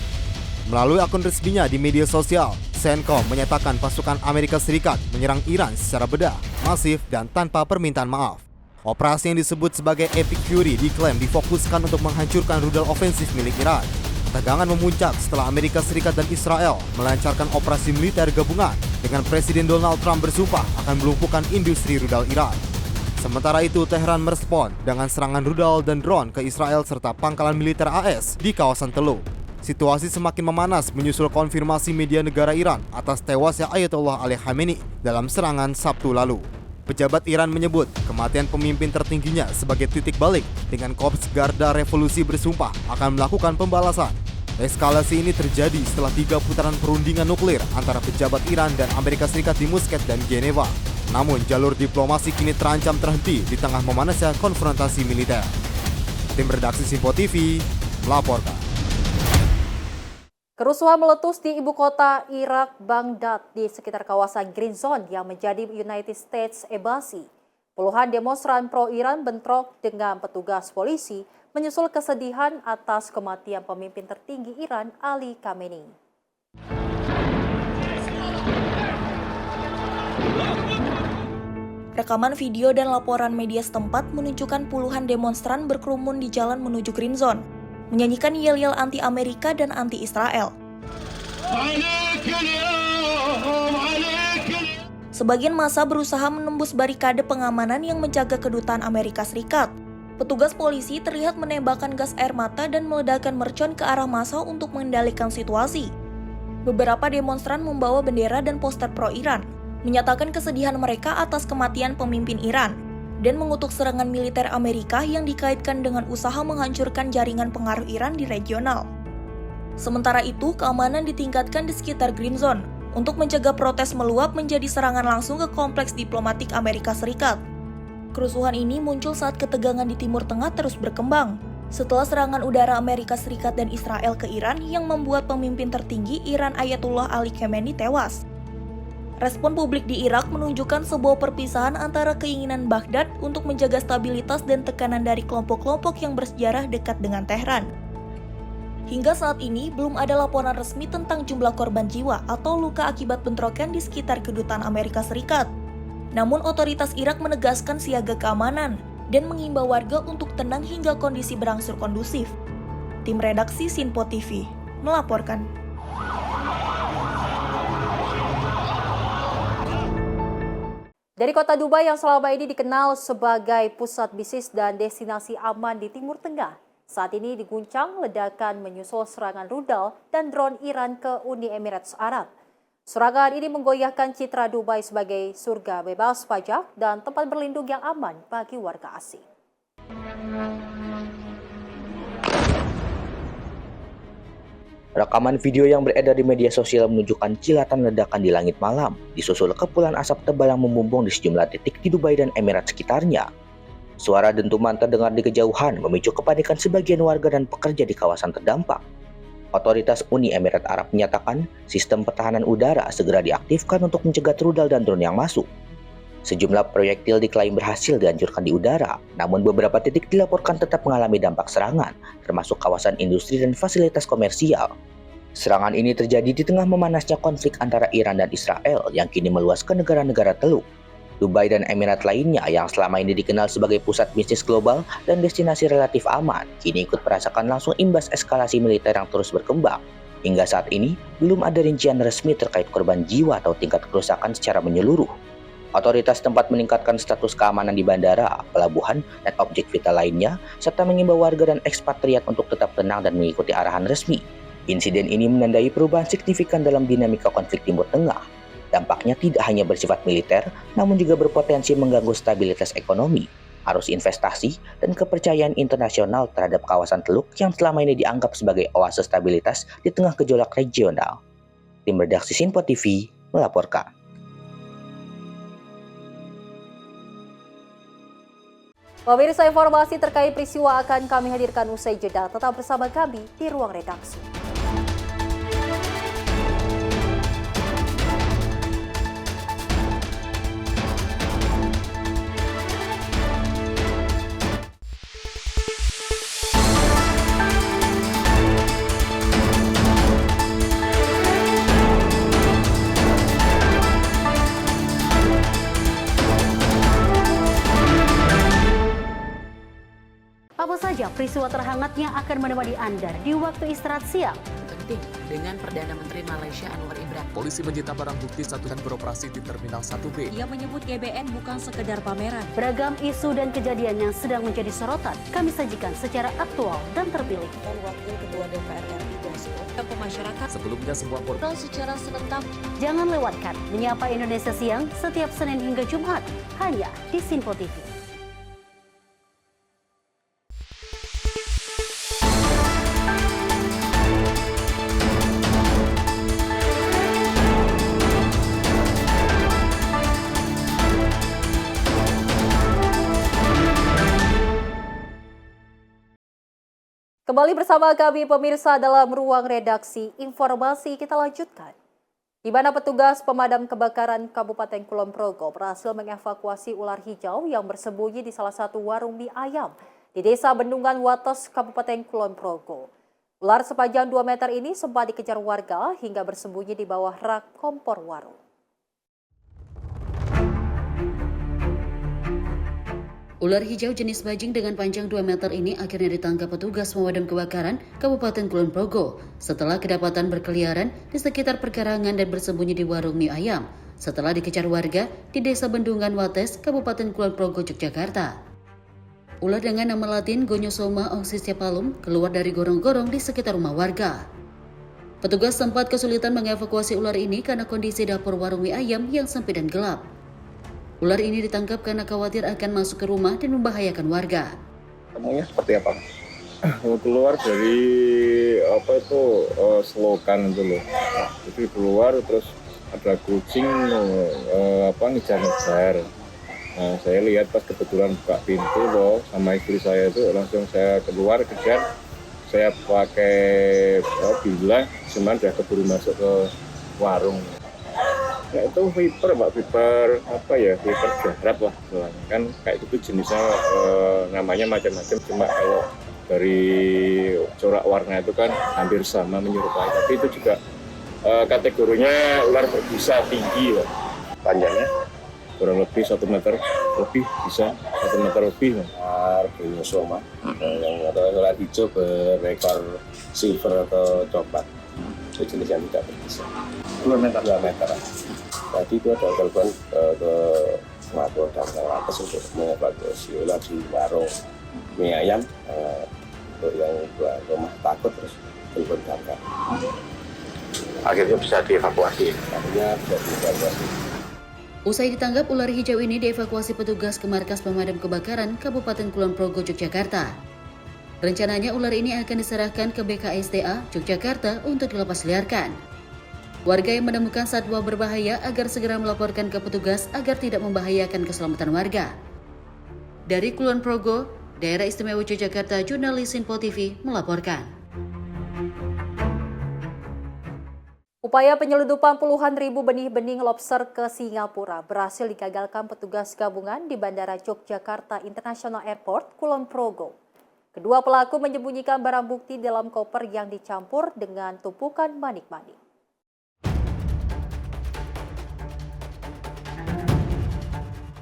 S3: Melalui akun resminya di media sosial, CENTCOM menyatakan pasukan Amerika Serikat menyerang Iran secara bedah, masif, dan tanpa permintaan maaf. Operasi yang disebut sebagai Epic Fury diklaim difokuskan untuk menghancurkan rudal ofensif milik Iran. Tegangan memuncak setelah Amerika Serikat dan Israel melancarkan operasi militer gabungan dengan Presiden Donald Trump bersumpah akan melumpuhkan industri rudal Iran. Sementara itu, Teheran merespon dengan serangan rudal dan drone ke Israel serta pangkalan militer AS di kawasan Teluk. Situasi semakin memanas menyusul konfirmasi media negara Iran atas tewasnya Ayatollah Ali Khamenei dalam serangan Sabtu lalu. Pejabat Iran menyebut kematian pemimpin tertingginya sebagai titik balik dengan Korps Garda Revolusi bersumpah akan melakukan pembalasan. Eskalasi ini terjadi setelah 3 putaran perundingan nuklir antara pejabat Iran dan Amerika Serikat di Muscat dan Geneva. Namun jalur diplomasi kini terancam terhenti di tengah memanasnya konfrontasi militer. Tim redaksi Simpo TV melaporkan.
S1: Kerusuhan meletus di ibu kota Irak, Baghdad, di sekitar kawasan Green Zone yang menjadi United States Embassy. Puluhan demonstran pro-Iran bentrok dengan petugas polisi menyusul kesedihan atas kematian pemimpin tertinggi Iran, Ali Khamenei.
S16: Rekaman video dan laporan media setempat menunjukkan puluhan demonstran berkerumun di jalan menuju Green Zone, menyanyikan yel-yel anti-Amerika dan anti-Israel. Sebagian massa berusaha menembus barikade pengamanan yang menjaga kedutaan Amerika Serikat. Petugas polisi terlihat menembakkan gas air mata dan meledakkan mercon ke arah massa untuk mengendalikan situasi. Beberapa demonstran membawa bendera dan poster pro-Iran, menyatakan kesedihan mereka atas kematian pemimpin Iran, dan mengutuk serangan militer Amerika yang dikaitkan dengan usaha menghancurkan jaringan pengaruh Iran di regional. Sementara itu, keamanan ditingkatkan di sekitar Green Zone untuk mencegah protes meluap menjadi serangan langsung ke kompleks diplomatik Amerika Serikat. Kerusuhan ini muncul saat ketegangan di Timur Tengah terus berkembang, setelah serangan udara Amerika Serikat dan Israel ke Iran yang membuat pemimpin tertinggi Iran Ayatollah Ali Khamenei tewas. Respon publik di Irak menunjukkan sebuah perpisahan antara keinginan Baghdad untuk menjaga stabilitas dan tekanan dari kelompok-kelompok yang bersejarah dekat dengan Tehran. Hingga saat ini, belum ada laporan resmi tentang jumlah korban jiwa atau luka akibat bentrokan di sekitar kedutaan Amerika Serikat. Namun, otoritas Irak menegaskan siaga keamanan dan mengimbau warga untuk tenang hingga kondisi berangsur kondusif. Tim redaksi Sinpo TV melaporkan.
S1: Dari kota Dubai yang selama ini dikenal sebagai pusat bisnis dan destinasi aman di Timur Tengah, saat ini diguncang ledakan menyusul serangan rudal dan drone Iran ke Uni Emirat Arab. Serangan ini menggoyahkan citra Dubai sebagai surga bebas pajak dan tempat berlindung yang aman bagi warga asing.
S21: Rekaman video yang beredar di media sosial menunjukkan kilatan ledakan di langit malam, disusul kepulan asap tebal yang membumbung di sejumlah titik di Dubai dan Emirat sekitarnya. Suara dentuman terdengar di kejauhan, memicu kepanikan sebagian warga dan pekerja di kawasan terdampak. Otoritas Uni Emirat Arab menyatakan sistem pertahanan udara segera diaktifkan untuk mencegah rudal dan drone yang masuk. Sejumlah proyektil diklaim berhasil dihancurkan di udara, namun beberapa titik dilaporkan tetap mengalami dampak serangan, termasuk kawasan industri dan fasilitas komersial. Serangan ini terjadi di tengah memanasnya konflik antara Iran dan Israel yang kini meluas ke negara-negara Teluk. Dubai dan Emirat lainnya yang selama ini dikenal sebagai pusat bisnis global dan destinasi relatif aman, kini ikut merasakan langsung imbas eskalasi militer yang terus berkembang. Hingga saat ini, belum ada rincian resmi terkait korban jiwa atau tingkat kerusakan secara menyeluruh. Otoritas tempat meningkatkan status keamanan di bandara, pelabuhan, dan objek vital lainnya, serta mengimbau warga dan ekspatriat untuk tetap tenang dan mengikuti arahan resmi. Insiden ini menandai perubahan signifikan dalam dinamika konflik Timur Tengah. Dampaknya tidak hanya bersifat militer, namun juga berpotensi mengganggu stabilitas ekonomi, arus investasi, dan kepercayaan internasional terhadap kawasan Teluk yang selama ini dianggap sebagai oase stabilitas di tengah gejolak regional. Tim redaksi Sinpo TV melaporkan.
S1: Pemirsa, informasi terkait peristiwa akan kami hadirkan usai jeda. Tetap bersama kami di Ruang Redaksi.
S4: Apa saja peristiwa terhangat yang akan menemani Anda di waktu istirahat siang?
S7: Penting dengan Perdana Menteri Malaysia Anwar Ibrahim.
S2: Polisi menyita barang bukti satuan beroperasi di Terminal 1B.
S4: Ia menyebut GBN bukan sekedar pameran. Beragam isu dan kejadian yang sedang menjadi sorotan kami sajikan secara aktual dan terpilih.
S10: Dan Wakil Ketua DPR RI Dasko
S4: ke masyarakat.
S2: Sebelumnya semua portal
S4: secara serentak. Jangan lewatkan Menyapa Indonesia Siang setiap Senin hingga Jumat hanya di Sinpo TV.
S1: Kembali bersama kami pemirsa dalam Ruang Redaksi. Informasi kita lanjutkan. Di mana petugas pemadam kebakaran Kabupaten Kulon Progo berhasil mengevakuasi ular hijau yang bersembunyi di salah satu warung mie ayam di Desa Bendungan Wates, Kabupaten Kulon Progo. Ular sepanjang 2 meter ini sempat dikejar warga hingga bersembunyi di bawah rak kompor warung.
S5: Ular hijau jenis bajing dengan panjang 2 meter ini akhirnya ditangkap petugas pemadam kebakaran Kabupaten Kulon Progo setelah kedapatan berkeliaran di sekitar perkarangan dan bersembunyi di warung mie ayam setelah dikejar warga di Desa Bendungan Wates, Kabupaten Kulon Progo, Yogyakarta. Ular dengan nama latin Gonyosoma oxycephalum keluar dari gorong-gorong di sekitar rumah warga. Petugas sempat kesulitan mengevakuasi ular ini karena kondisi dapur warung mie ayam yang sempit dan gelap. Ular ini ditangkap karena khawatir akan masuk ke rumah dan membahayakan warga.
S8: Temunya seperti apa? Keluar dari selokan itu loh. Jadi keluar terus ada kucing ngejar-ngejar. Nah, saya lihat pas kebetulan buka pintu loh sama istri saya itu langsung saya keluar kejar. Saya pakai bilah, cuman udah keburu masuk ke warung. Ya itu viper garap lah kan kayak itu jenisnya namanya macam-macam, cuma kalau dari corak warna itu kan hampir sama menyerupai, tapi itu juga kategorinya ular berbisa tinggi lah. Panjangnya kurang lebih 1 meter lebih, bisa 1 meter lebih. Gonyosoma yang ada ular hijau berekor silver atau coklat, itu jenis yang tidak berbisa. 2 meter. Tadi itu ada telepon ke Mapolda Wates untuk mengevakuasi ular di warung mie ayam untuk yang buat rumah takut, terus telepon damkar. Akhirnya bisa dievakuasi.
S5: Usai ditangkap, ular hijau ini dievakuasi petugas ke markas pemadam kebakaran Kabupaten Kulon Progo, Yogyakarta. Rencananya ular ini akan diserahkan ke BKSDA Yogyakarta untuk dilepas liarkan. Warga yang menemukan satwa berbahaya agar segera melaporkan ke petugas agar tidak membahayakan keselamatan warga. Dari Kulon Progo, Daerah Istimewa Yogyakarta, jurnalis Sinpo TV melaporkan.
S1: Upaya penyeludupan puluhan ribu benih-benih lobster ke Singapura berhasil digagalkan petugas gabungan di Bandara Yogyakarta International Airport, Kulon Progo. Kedua pelaku menyembunyikan barang bukti dalam koper yang dicampur dengan tumpukan manik-manik.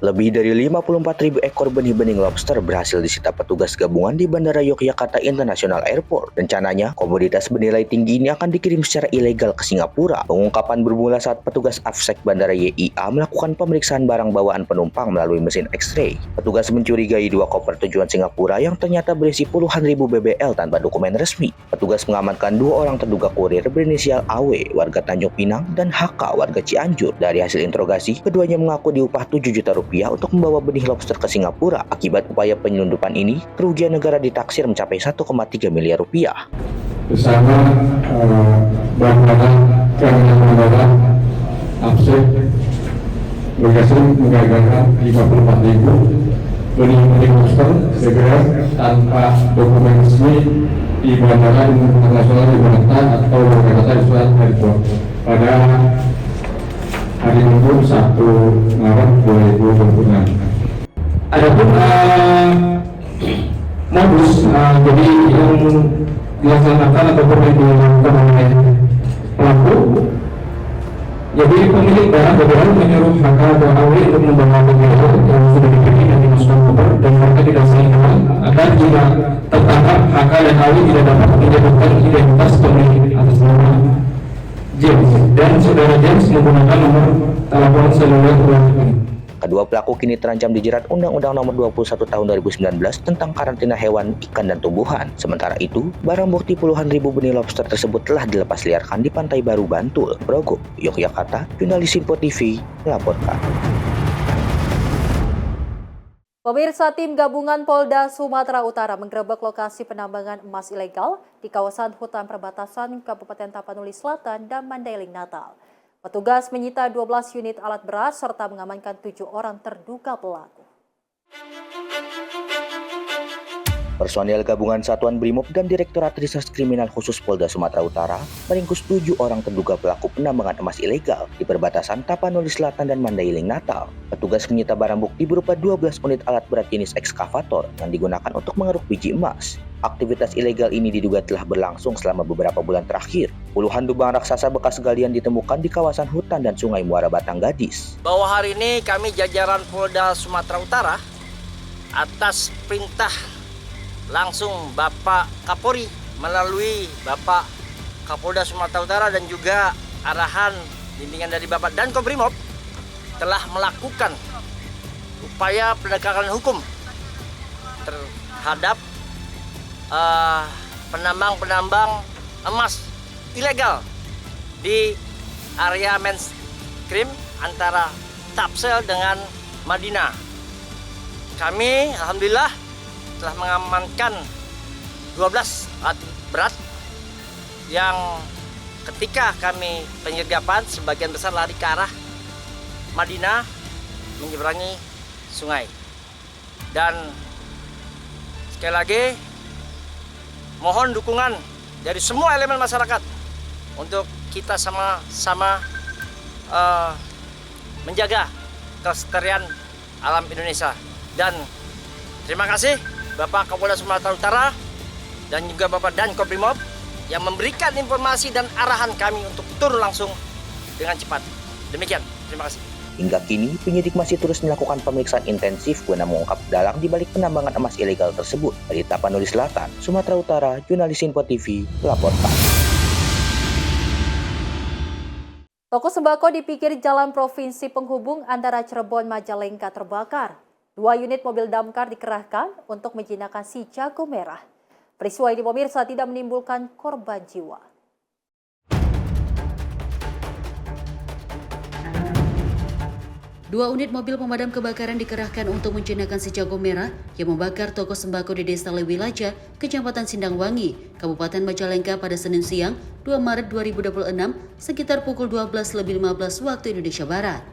S21: Lebih dari 54.000 ekor benih-benih lobster berhasil disita petugas gabungan di Bandara Yogyakarta International Airport. Rencananya, komoditas bernilai tinggi ini akan dikirim secara ilegal ke Singapura. Pengungkapan bermula saat petugas Afsek Bandara YIA melakukan pemeriksaan barang bawaan penumpang melalui mesin X-ray. Petugas mencurigai 2 koper tujuan Singapura yang ternyata berisi puluhan ribu BBL tanpa dokumen resmi. Petugas mengamankan 2 orang terduga kurir berinisial AW, warga Tanjung Pinang, dan HK, warga Cianjur. Dari hasil interogasi, keduanya mengaku diupah 7 juta rupiah untuk membawa benih lobster ke Singapura. Akibat upaya penyelundupan ini, kerugian negara ditaksir mencapai 1,3 miliar rupiah.
S9: Bersama Bandara Afsek berhasil menggagalkan 54.000 benih masker, saya kira tanpa dokumen resmi di Bandara Internasional di Batam atau Jakarta Islam Airport pada hari Minggu 1 Maret 2026. Adapun modus jadi yang dilaksanakan ataupun yang dilakukan oleh pelaku, jadi pemilik barang beberapa menyuruh HK atau AW untuk membawa bendera yang sudah dipilih dan dimasukkan koper dan mereka tidak saling kenal, agar jika tertangkap HK dan AW tidak dapat menyebutkan identitas pemilik atas nama James dan saudara James menggunakan nomor telepon seluler uang ini.
S21: Kedua pelaku kini terancam dijerat Undang-Undang Nomor 21 Tahun 2019 tentang karantina hewan, ikan, dan tumbuhan. Sementara itu, barang bukti puluhan ribu benih lobster tersebut telah dilepas liarkan di Pantai Baru, Bantul, Progo, Yogyakarta. Jurnalis Info TV melaporkan.
S1: Pemirsa, tim gabungan Polda Sumatera Utara menggerebek lokasi penambangan emas ilegal di kawasan hutan perbatasan Kabupaten Tapanuli Selatan dan Mandailing, Natal. Petugas menyita 12 unit alat berat serta mengamankan 7 orang terduga pelaku.
S21: Personel gabungan Satuan Brimob dan Direktorat Reserse Kriminal Khusus Polda Sumatera Utara meringkus 7 orang terduga pelaku penambangan emas ilegal di perbatasan Tapanuli Selatan dan Mandailing, Natal. Petugas menyita barang bukti berupa 12 unit alat berat jenis ekskavator yang digunakan untuk mengeruk biji emas. Aktivitas ilegal ini diduga telah berlangsung selama beberapa bulan terakhir. Puluhan lubang raksasa bekas galian ditemukan di kawasan hutan dan sungai Muara Batang Gadis.
S11: Bahwa hari ini kami jajaran Polda Sumatera Utara atas perintah langsung Bapak Kapolri melalui Bapak Kapolda Sumatera Utara dan juga arahan bimbingan dari Bapak Danko Brimob telah melakukan upaya penegakan hukum terhadap penambang-penambang emas ilegal di area mainstream antara Tapsel dengan Madinah. Kami alhamdulillah telah mengamankan 12 alat berat yang ketika kami penyergapan sebagian besar lari ke arah Madinah menyeberangi sungai. Dan sekali lagi mohon dukungan dari semua elemen masyarakat untuk kita sama-sama menjaga kelestarian alam Indonesia. Dan terima kasih Bapak Kapolda Sumatera Utara dan juga Bapak Danko Brimob yang memberikan informasi dan arahan kami untuk turun langsung dengan cepat. Demikian, terima kasih.
S21: Hingga kini, penyidik masih terus melakukan pemeriksaan intensif guna mengungkap dalang di balik penambangan emas ilegal tersebut. Dari Tapanuli Selatan, Sumatera Utara, Jurnalis Info TV melaporkan.
S1: Toko sembako di pinggir jalan provinsi penghubung antara Cirebon Majalengka terbakar. 2 unit mobil damkar dikerahkan untuk menjinakkan si jago merah. Peristiwa ini pemirsa tidak menimbulkan korban jiwa.
S5: Dua unit mobil pemadam kebakaran dikerahkan untuk menjinakkan si jago merah yang membakar toko sembako di Desa Lewilaja, Kecamatan Sindangwangi, Kabupaten Majalengka pada Senin siang 2 Maret 2026 sekitar pukul 12.15 waktu Indonesia Barat.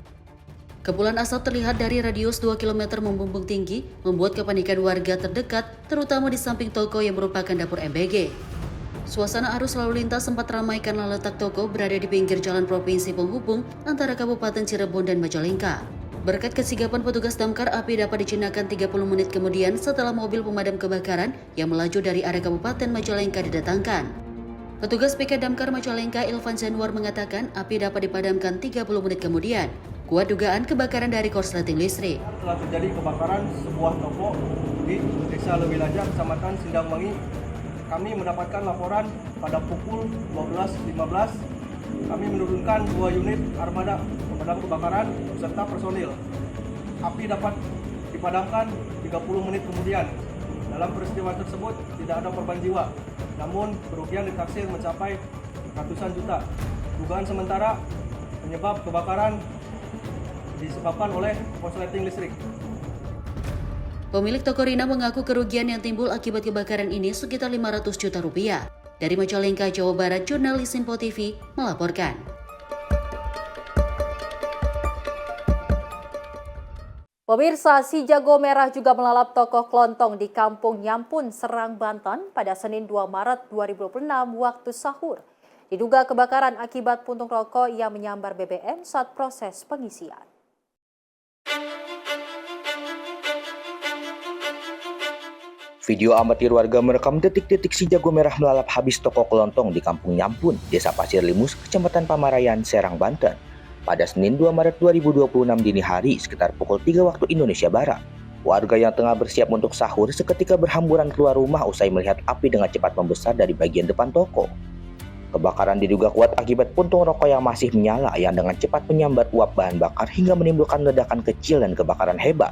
S5: Kepulan asap terlihat dari radius 2 km membumbung tinggi, membuat kepanikan warga terdekat, terutama di samping toko yang merupakan dapur MBG. Suasana arus lalu lintas sempat ramai karena letak toko berada di pinggir jalan provinsi penghubung antara Kabupaten Cirebon dan Majalengka. Berkat kesigapan petugas damkar, api dapat dijinakkan 30 menit kemudian setelah mobil pemadam kebakaran yang melaju dari arah Kabupaten Majalengka didatangkan. Petugas PK Damkar Majalengka Ilvan Januar mengatakan api dapat dipadamkan 30 menit kemudian. Kuat dugaan kebakaran dari korsleting listrik.
S19: Telah terjadi kebakaran sebuah toko di Desa Lewilaja, Kecamatan Sindangwangi. Kami mendapatkan laporan pada pukul 12.15. Kami menurunkan 2 unit armada pemadam kebakaran serta personil. Api dapat dipadamkan 30 menit kemudian. Dalam peristiwa tersebut tidak ada korban jiwa, namun kerugian ditaksir mencapai ratusan juta. Dugaan sementara penyebab kebakaran disebabkan oleh korsleting listrik.
S5: Pemilik toko Rina mengaku kerugian yang timbul akibat kebakaran ini sekitar 500 juta rupiah. Dari Majalengka, Jawa Barat, Jurnalis Info TV melaporkan.
S1: Pemirsa, si jago merah juga melalap toko kelontong di Kampung Nyampun, Serang, Banten pada Senin 2 Maret 2026 waktu sahur. Diduga kebakaran akibat puntung rokok yang menyambar BBM saat proses pengisian.
S21: Video amatir warga merekam detik-detik si jago merah melalap habis toko kelontong di Kampung Nyampun, Desa Pasir Limus, Kecamatan Pamarayan, Serang, Banten. Pada Senin 2 Maret 2026 dini hari sekitar pukul 3 waktu Indonesia Barat. Warga yang tengah bersiap untuk sahur seketika berhamburan keluar rumah usai melihat api dengan cepat membesar dari bagian depan toko. Kebakaran diduga kuat akibat puntung rokok yang masih menyala yang dengan cepat menyambar uap bahan bakar hingga menimbulkan ledakan kecil dan kebakaran hebat.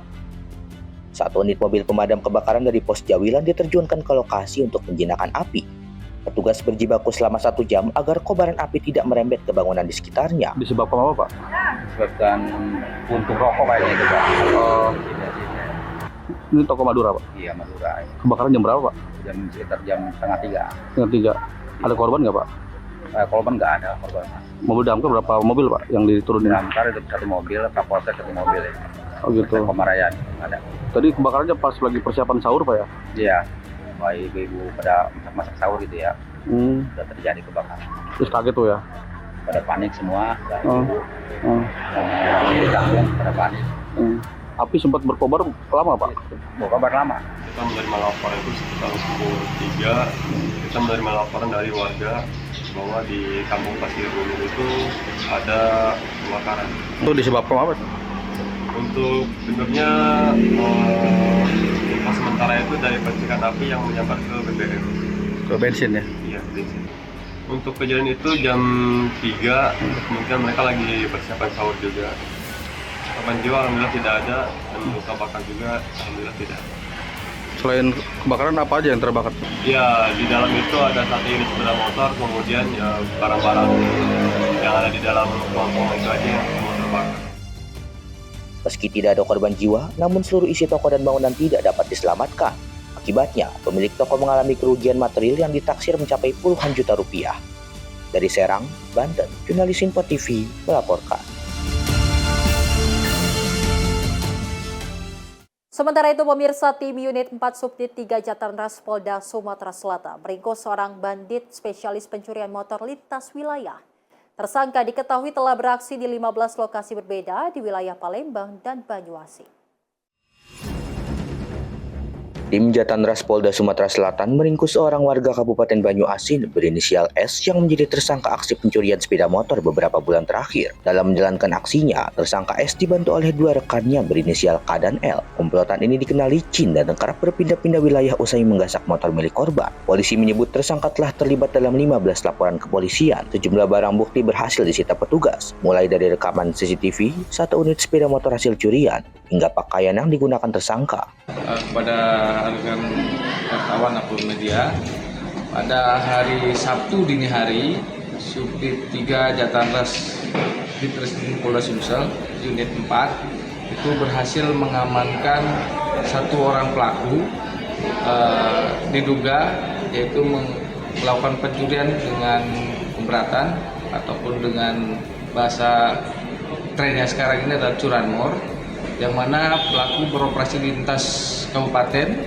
S21: 1 unit mobil pemadam kebakaran dari Pos Jawilan diterjunkan ke lokasi untuk menjinakkan api. Petugas berjibaku selama 1 jam agar kobaran api tidak merembet ke bangunan di sekitarnya.
S13: Disebabkan apa, Pak? Disebabkan puntung rokok kayaknya itu, Pak. Ini toko Madura, Pak? Iya, Madura. Ya. Kebakaran jam berapa, Pak? Sekitar jam setengah 3. Setengah 3. Ada korban nggak, Pak? Korban nggak ada korban. Mobil damkar berapa mobil, Pak, yang diturunin? Damkar itu 1 mobil, Kapolsek 1 mobil. Ya. Oh gitu. Pamarayan ada. Tadi kebakarannya pas lagi persiapan sahur, Pak ya? Iya. Ibu-ibu pada masak sahur gitu ya. Sudah terjadi kebakaran. Terus kaget tuh ya? Pada panik semua. Di kampung pada panik. Api sempat berkobar lama, Pak? Berkobar lama.
S14: Kita menerima laporan itu sekitar pukul 3. Kita menerima laporan dari warga bahwa di Kampung Pasir Limus itu ada kebakaran.
S13: Itu disebabkan apa?
S14: Untuk sebenarnya info sementara itu dari percikan api yang menyambar ke BBM.
S13: Ke bensin ya?
S14: Iya, bensin. Untuk kejadian itu jam 3, kemudian mereka lagi persiapan sahur juga. Korban jiwa alhamdulillah tidak ada, dan luka bakar juga alhamdulillah tidak.
S13: Selain kebakaran apa aja yang terbakar?
S14: Ya, di dalam itu ada 1 unit sepeda motor, kemudian ya barang-barang yang ada di dalam kelompok itu aja yang semua terbakar.
S21: Meski tidak ada korban jiwa, namun seluruh isi toko dan bangunan tidak dapat diselamatkan. Akibatnya, pemilik toko mengalami kerugian material yang ditaksir mencapai puluhan juta rupiah. Dari Serang, Banten, jurnalis Info TV melaporkan.
S1: Sementara itu, pemirsa, tim unit 4 Subdit 3 Jatantras Polda Sumatera Selatan meringkus seorang bandit spesialis pencurian motor lintas wilayah. Tersangka diketahui telah beraksi di 15 lokasi berbeda di wilayah Palembang dan Banyuasin.
S21: Tim Jatantras Polda Sumatera Selatan meringkus seorang warga Kabupaten Banyuasin berinisial S yang menjadi tersangka aksi pencurian sepeda motor beberapa bulan terakhir. Dalam menjalankan aksinya, tersangka S dibantu oleh 2 rekannya berinisial K dan L. Komplotan ini dikenal licin dan kerap berpindah-pindah wilayah usai menggasak motor milik korban. Polisi menyebut tersangka telah terlibat dalam 15 laporan kepolisian. Sejumlah barang bukti berhasil disita petugas, mulai dari rekaman CCTV, 1 unit sepeda motor hasil curian, hingga pakaian yang digunakan tersangka.
S15: Kepada rekan wartawan ataupun media, pada hari Sabtu dini hari, Subdit 3 Jatantras Ditreskrim Polda Sumsel unit 4 itu berhasil mengamankan 1 orang pelaku diduga yaitu melakukan pencurian dengan pemberatan ataupun dengan bahasa trennya sekarang ini adalah curanmor, yang mana pelaku beroperasi di lintas kabupaten,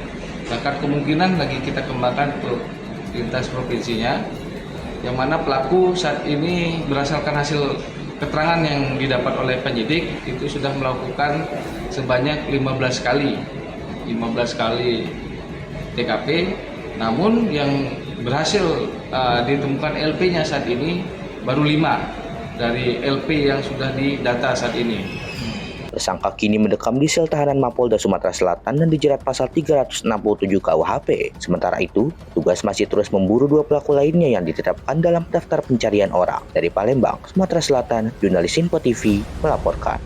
S15: bahkan kemungkinan lagi kita kembangkan untuk lintas provinsinya, yang mana pelaku saat ini berdasarkan hasil keterangan yang didapat oleh penyidik itu sudah melakukan sebanyak 15 kali TKP, namun yang berhasil ditemukan LP-nya saat ini baru 5 dari LP yang sudah didata saat ini.
S21: Tersangka kini mendekam di sel tahanan Mapolda Sumatera Selatan dan dijerat pasal 367 KUHP. Sementara itu, petugas masih terus memburu 2 pelaku lainnya yang ditetapkan dalam daftar pencarian orang. Dari Palembang, Sumatera Selatan, jurnalis Info TV melaporkan.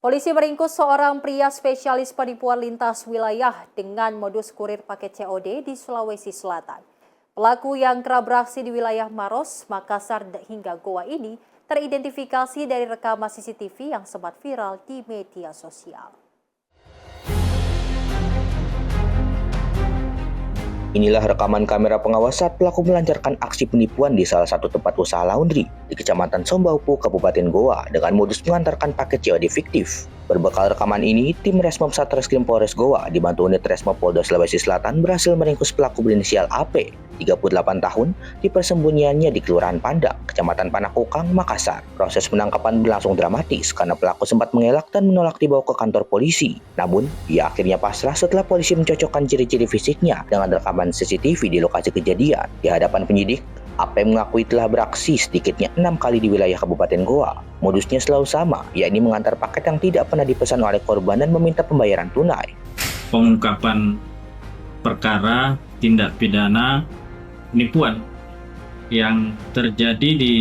S1: Polisi meringkus seorang pria spesialis penipuan lintas wilayah dengan modus kurir paket COD di Sulawesi Selatan. Pelaku yang kerap beraksi di wilayah Maros, Makassar hingga Goa ini teridentifikasi dari rekaman CCTV yang sempat viral di media sosial.
S21: Inilah rekaman kamera pengawas saat pelaku melancarkan aksi penipuan di salah satu tempat usaha laundry di Kecamatan Sombaupu, Kabupaten Goa dengan modus mengantarkan paket COD fiktif. Berbekal rekaman ini, tim Resmob Satreskrim Polres Goa dibantu unit Resmob Polda Sulawesi Selatan berhasil meringkus pelaku berinisial AP, 38 tahun, di persembunyiannya di Kelurahan Pandang, Kecamatan Panakukang, Makassar. Proses penangkapan berlangsung dramatis karena pelaku sempat mengelak dan menolak dibawa ke kantor polisi. Namun, ia akhirnya pasrah setelah polisi mencocokkan ciri-ciri fisiknya dengan rekaman CCTV di lokasi kejadian. Di hadapan penyidik, AP mengakui telah beraksi sedikitnya 6 kali di wilayah Kabupaten Goa. Modusnya selalu sama, yakni mengantar paket yang tidak pernah dipesan oleh korban dan meminta pembayaran tunai.
S6: Pengungkapan perkara tindak pidana penipuan yang terjadi di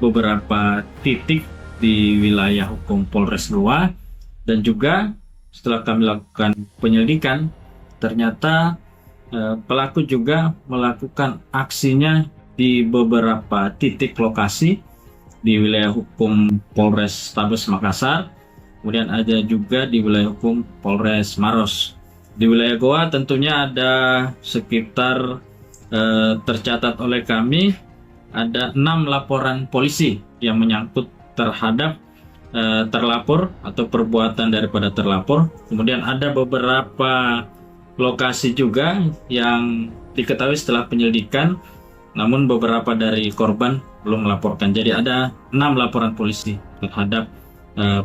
S6: beberapa titik di wilayah hukum Polres Goa, dan juga setelah kami lakukan penyelidikan, ternyata pelaku juga melakukan aksinya di beberapa titik lokasi di wilayah hukum Polres Tabes Makassar, kemudian ada juga di wilayah hukum Polres Maros. Di wilayah Goa tentunya ada sekitar tercatat oleh kami ada 6 laporan polisi yang menyangkut terhadap terlapor atau perbuatan daripada terlapor. Kemudian ada beberapa lokasi juga yang diketahui setelah penyelidikan, namun beberapa dari korban belum melaporkan. Jadi ada 6 laporan polisi terhadap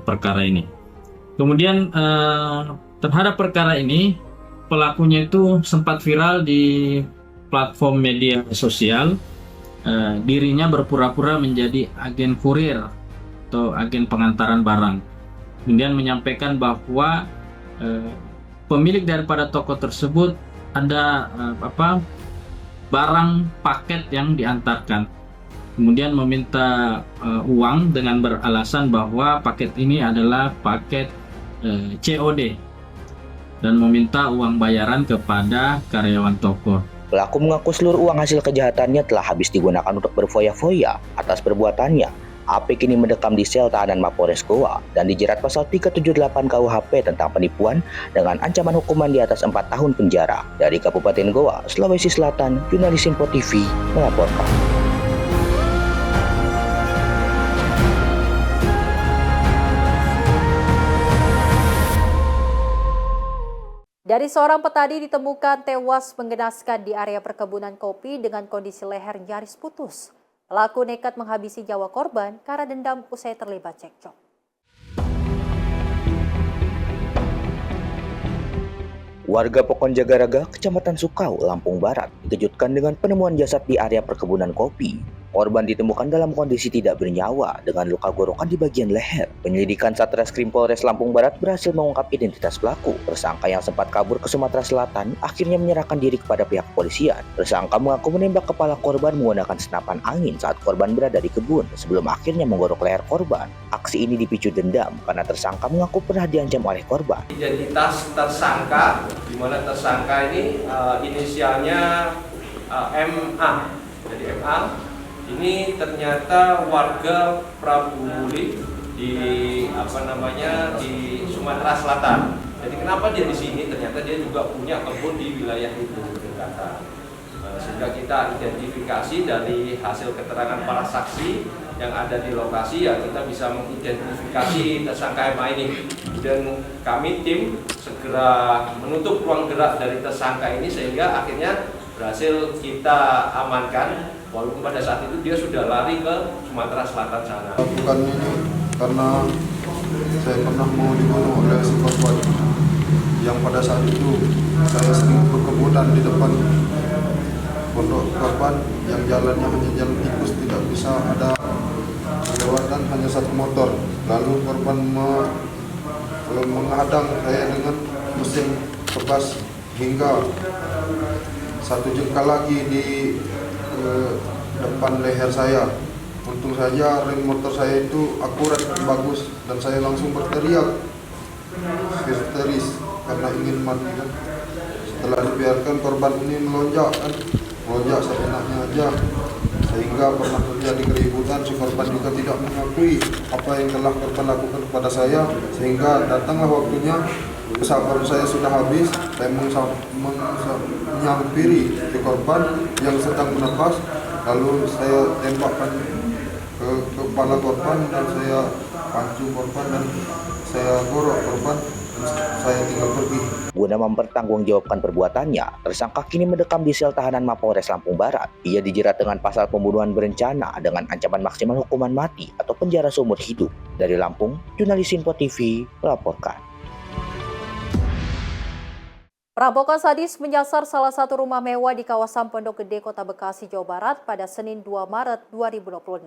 S6: perkara ini. Kemudian terhadap perkara ini, pelakunya itu sempat viral di platform media sosial. Dirinya berpura-pura menjadi agen kurir atau agen pengantaran barang. Kemudian menyampaikan bahwa pemilik daripada toko tersebut ada barang paket yang diantarkan. Kemudian meminta uang dengan beralasan bahwa paket ini adalah paket COD dan meminta uang bayaran kepada karyawan toko.
S21: Pelaku mengaku seluruh uang hasil kejahatannya telah habis digunakan untuk berfoya-foya atas perbuatannya. AP kini mendekam di sel tahanan Mapolres Goa dan dijerat pasal 378 KUHP tentang penipuan dengan ancaman hukuman di atas 4 tahun penjara. Dari Kabupaten Goa, Sulawesi Selatan, jurnalis Info TV melaporkan.
S1: Dari seorang petani ditemukan tewas menggenaskan di area perkebunan kopi dengan kondisi leher nyaris putus. Pelaku nekat menghabisi nyawa korban karena dendam usai terlibat cekcok.
S21: Warga Pokon Jagaraga, Kecamatan Sukau, Lampung Barat, dikejutkan dengan penemuan jasad di area perkebunan kopi. Korban ditemukan dalam kondisi tidak bernyawa dengan luka gorokan di bagian leher. Penyelidikan Satreskrim Polres Lampung Barat berhasil mengungkap identitas pelaku. Tersangka yang sempat kabur ke Sumatera Selatan akhirnya menyerahkan diri kepada pihak kepolisian. Tersangka mengaku menembak kepala korban menggunakan senapan angin saat korban berada di kebun sebelum akhirnya menggorok leher korban. Aksi ini dipicu dendam karena tersangka mengaku pernah diancam oleh korban.
S17: Identitas tersangka, di mana tersangka ini inisialnya MA. Jadi MA ini ternyata warga Prabuli di di Sumatera Selatan. Jadi kenapa dia di sini? Ternyata dia juga punya kebun di wilayah itu berdekatan. Sehingga kita identifikasi dari hasil keterangan para saksi yang ada di lokasi, ya kita bisa mengidentifikasi tersangka MA ini. Dan kami tim segera menutup ruang gerak dari tersangka ini sehingga akhirnya berhasil kita amankan. Walaupun pada saat itu dia sudah lari ke Sumatera Selatan sana.
S18: Bukan ini karena saya pernah mau dibunuh oleh si korban yang pada saat itu saya sering berkebunan di depan pondok korban yang jalannya hanya jalan tikus, tidak bisa ada kelewatan, hanya satu motor. Lalu korban menghadang saya dengan mesin kebas hingga 1 jengkal lagi di depan leher saya. Untung saja rem motor saya itu akurat bagus dan saya langsung berteriak histeris karena ingin mati kan. Setelah dibiarkan korban ini melonjak seenaknya aja sehingga pernah terjadi keributan. Si korban juga tidak mengakui apa yang telah korban lakukan kepada saya sehingga datanglah waktunya Kesabaran saya sudah habis. Saya menghampiri ke korban yang sedang bernafas, lalu saya tembakkan ke kepala korban dan saya pancung korban dan saya gorok korban dan saya tinggal pergi.
S21: Guna mempertanggungjawabkan perbuatannya, tersangka kini mendekam di sel tahanan Mapolres Lampung Barat. Ia dijerat dengan pasal pembunuhan berencana dengan ancaman maksimal hukuman mati atau penjara seumur hidup. Dari Lampung, jurnalis Info TV melaporkan.
S1: Perampokan sadis menyasar salah satu rumah mewah di kawasan Pondok Gede, Kota Bekasi, Jawa Barat pada Senin 2 Maret 2026.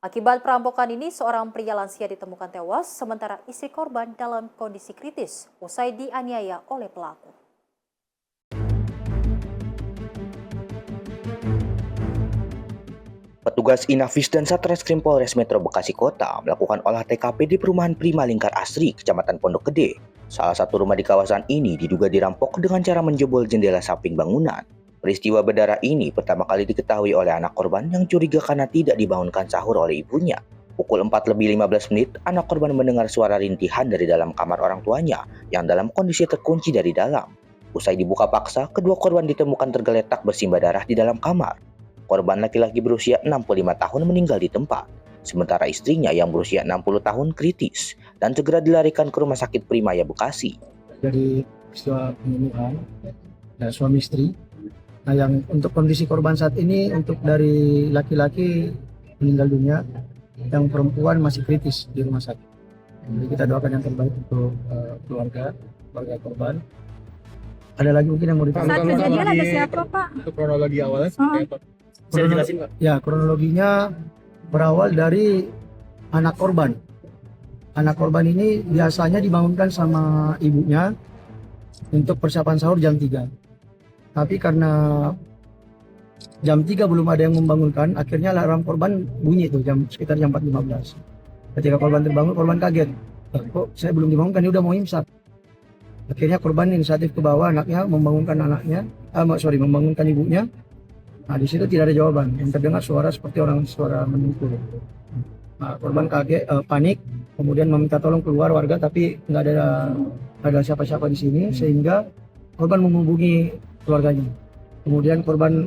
S1: Akibat perampokan ini, seorang pria lansia ditemukan tewas, sementara istri korban dalam kondisi kritis usai dianiaya oleh pelaku.
S21: Petugas Inafis dan Satreskrim Polres Metro Bekasi Kota melakukan olah TKP di perumahan Prima Lingkar Asri, Kecamatan Pondok Gede. Salah satu rumah di kawasan ini diduga dirampok dengan cara menjebol jendela samping bangunan. Peristiwa berdarah ini pertama kali diketahui oleh anak korban yang curiga karena tidak dibangunkan sahur oleh ibunya. Pukul 4:15 anak korban mendengar suara rintihan dari dalam kamar orang tuanya yang dalam kondisi terkunci dari dalam. Usai dibuka paksa, kedua korban ditemukan tergeletak bersimbah darah di dalam kamar. Korban laki-laki berusia 65 tahun meninggal di tempat, sementara istrinya yang berusia 60 tahun kritis dan segera dilarikan ke Rumah Sakit Primaya Bekasi.
S12: Dari peristiwa pembunuhan dan suami istri. Nah, yang untuk kondisi korban saat ini, untuk dari laki-laki meninggal dunia, yang perempuan masih kritis di rumah sakit. Jadi kita doakan yang terbaik untuk keluarga korban. Ada lagi mungkin yang mau ditanya?
S20: Saat kejadian ada siapa, Pak? Untuk kronologi awalnya seperti apa? Saya jelasin, Pak.
S12: Ya, kronologinya berawal dari anak korban. Anak korban ini biasanya dibangunkan sama ibunya untuk persiapan sahur jam 3. Tapi karena jam 3 belum ada yang membangunkan, akhirnya alarm korban bunyi itu sekitar jam 4:15. Ketika korban terbangun, korban kaget. Kok saya belum dibangunkan, ini udah mau imsak. Akhirnya korban inisiatif ke bawah, membangunkan ibunya. Nah, di situ tidak ada jawaban. Yang terdengar suara seperti suara menunggu. Nah, korban kaget, panik, kemudian meminta tolong keluar warga, tapi nggak ada siapa-siapa di sini, sehingga korban menghubungi keluarganya. Kemudian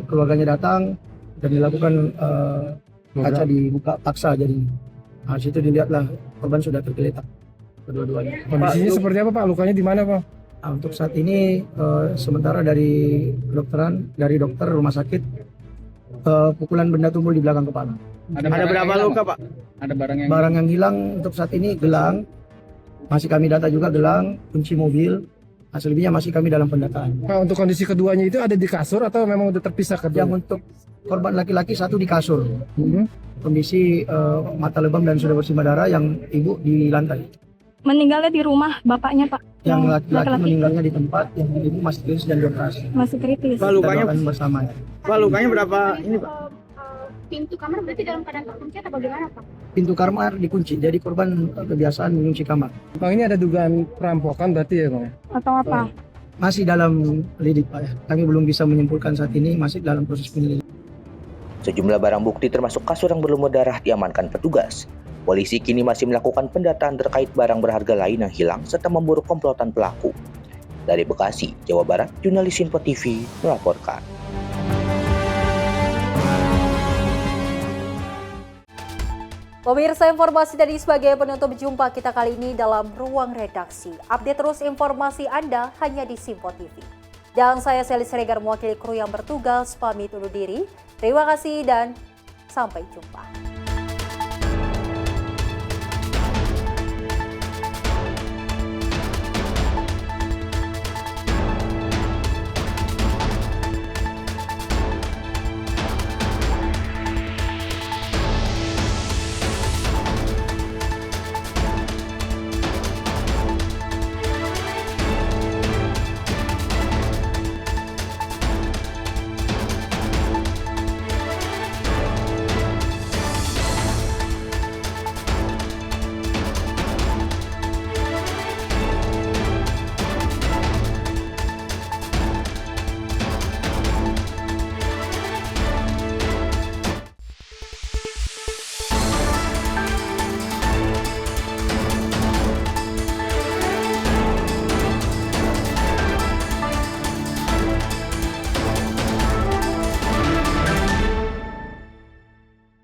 S12: keluarganya datang dan dilakukan kaca dibuka paksa jadi. Nah, situ dilihatlah korban sudah tergeletak kedua-duanya.
S20: Kondisinya seperti apa, Pak? Lukanya di mana, Pak?
S12: Nah, untuk saat ini sementara dari dokter rumah sakit, pukulan benda tumpul di belakang kepala.
S20: Ada berapa luka, Pak? Ada
S12: barang yang hilang untuk saat ini gelang, masih kami data juga gelang, kunci mobil. Selebihnya masih kami dalam pendataan.
S20: Pak, untuk kondisi keduanya itu ada di kasur atau memang udah terpisah kedua?
S12: Yang untuk korban laki-laki satu di kasur, kondisi mata lebam dan sudah bersimbah darah, yang ibu di lantai.
S20: Meninggalnya di rumah bapaknya, Pak?
S12: Yang laki-laki meninggalnya di tempat, yang ibu masih kritis dan dioperasi.
S20: Masih kritis.
S12: Pak, lukanya bersama.
S20: Pak, lukanya berapa ini, Pak?
S22: Pintu kamar berarti dalam keadaan terkunci atau bagaimana, Pak?
S12: Pintu kamar dikunci, jadi korban kebiasaan mengunci kamar.
S20: Bang, ini ada dugaan perampokan berarti ya, Bang? Atau apa?
S12: Masih dalam lidik, Pak. Kami belum bisa menyimpulkan saat ini, masih dalam proses penyelidikan.
S21: Sejumlah barang bukti termasuk kasur yang berlumur darah diamankan petugas. Polisi kini masih melakukan pendataan terkait barang berharga lain yang hilang serta memburu komplotan pelaku. Dari Bekasi, Jawa Barat, jurnalis Info TV melaporkan.
S1: Pemirsa, informasi tadi sebagai penutup jumpa kita kali ini dalam Ruang Redaksi. Update terus informasi Anda hanya di Info TV. Dan saya Sally Siregar mewakili kru yang bertugas pamit undur diri. Terima kasih dan sampai jumpa.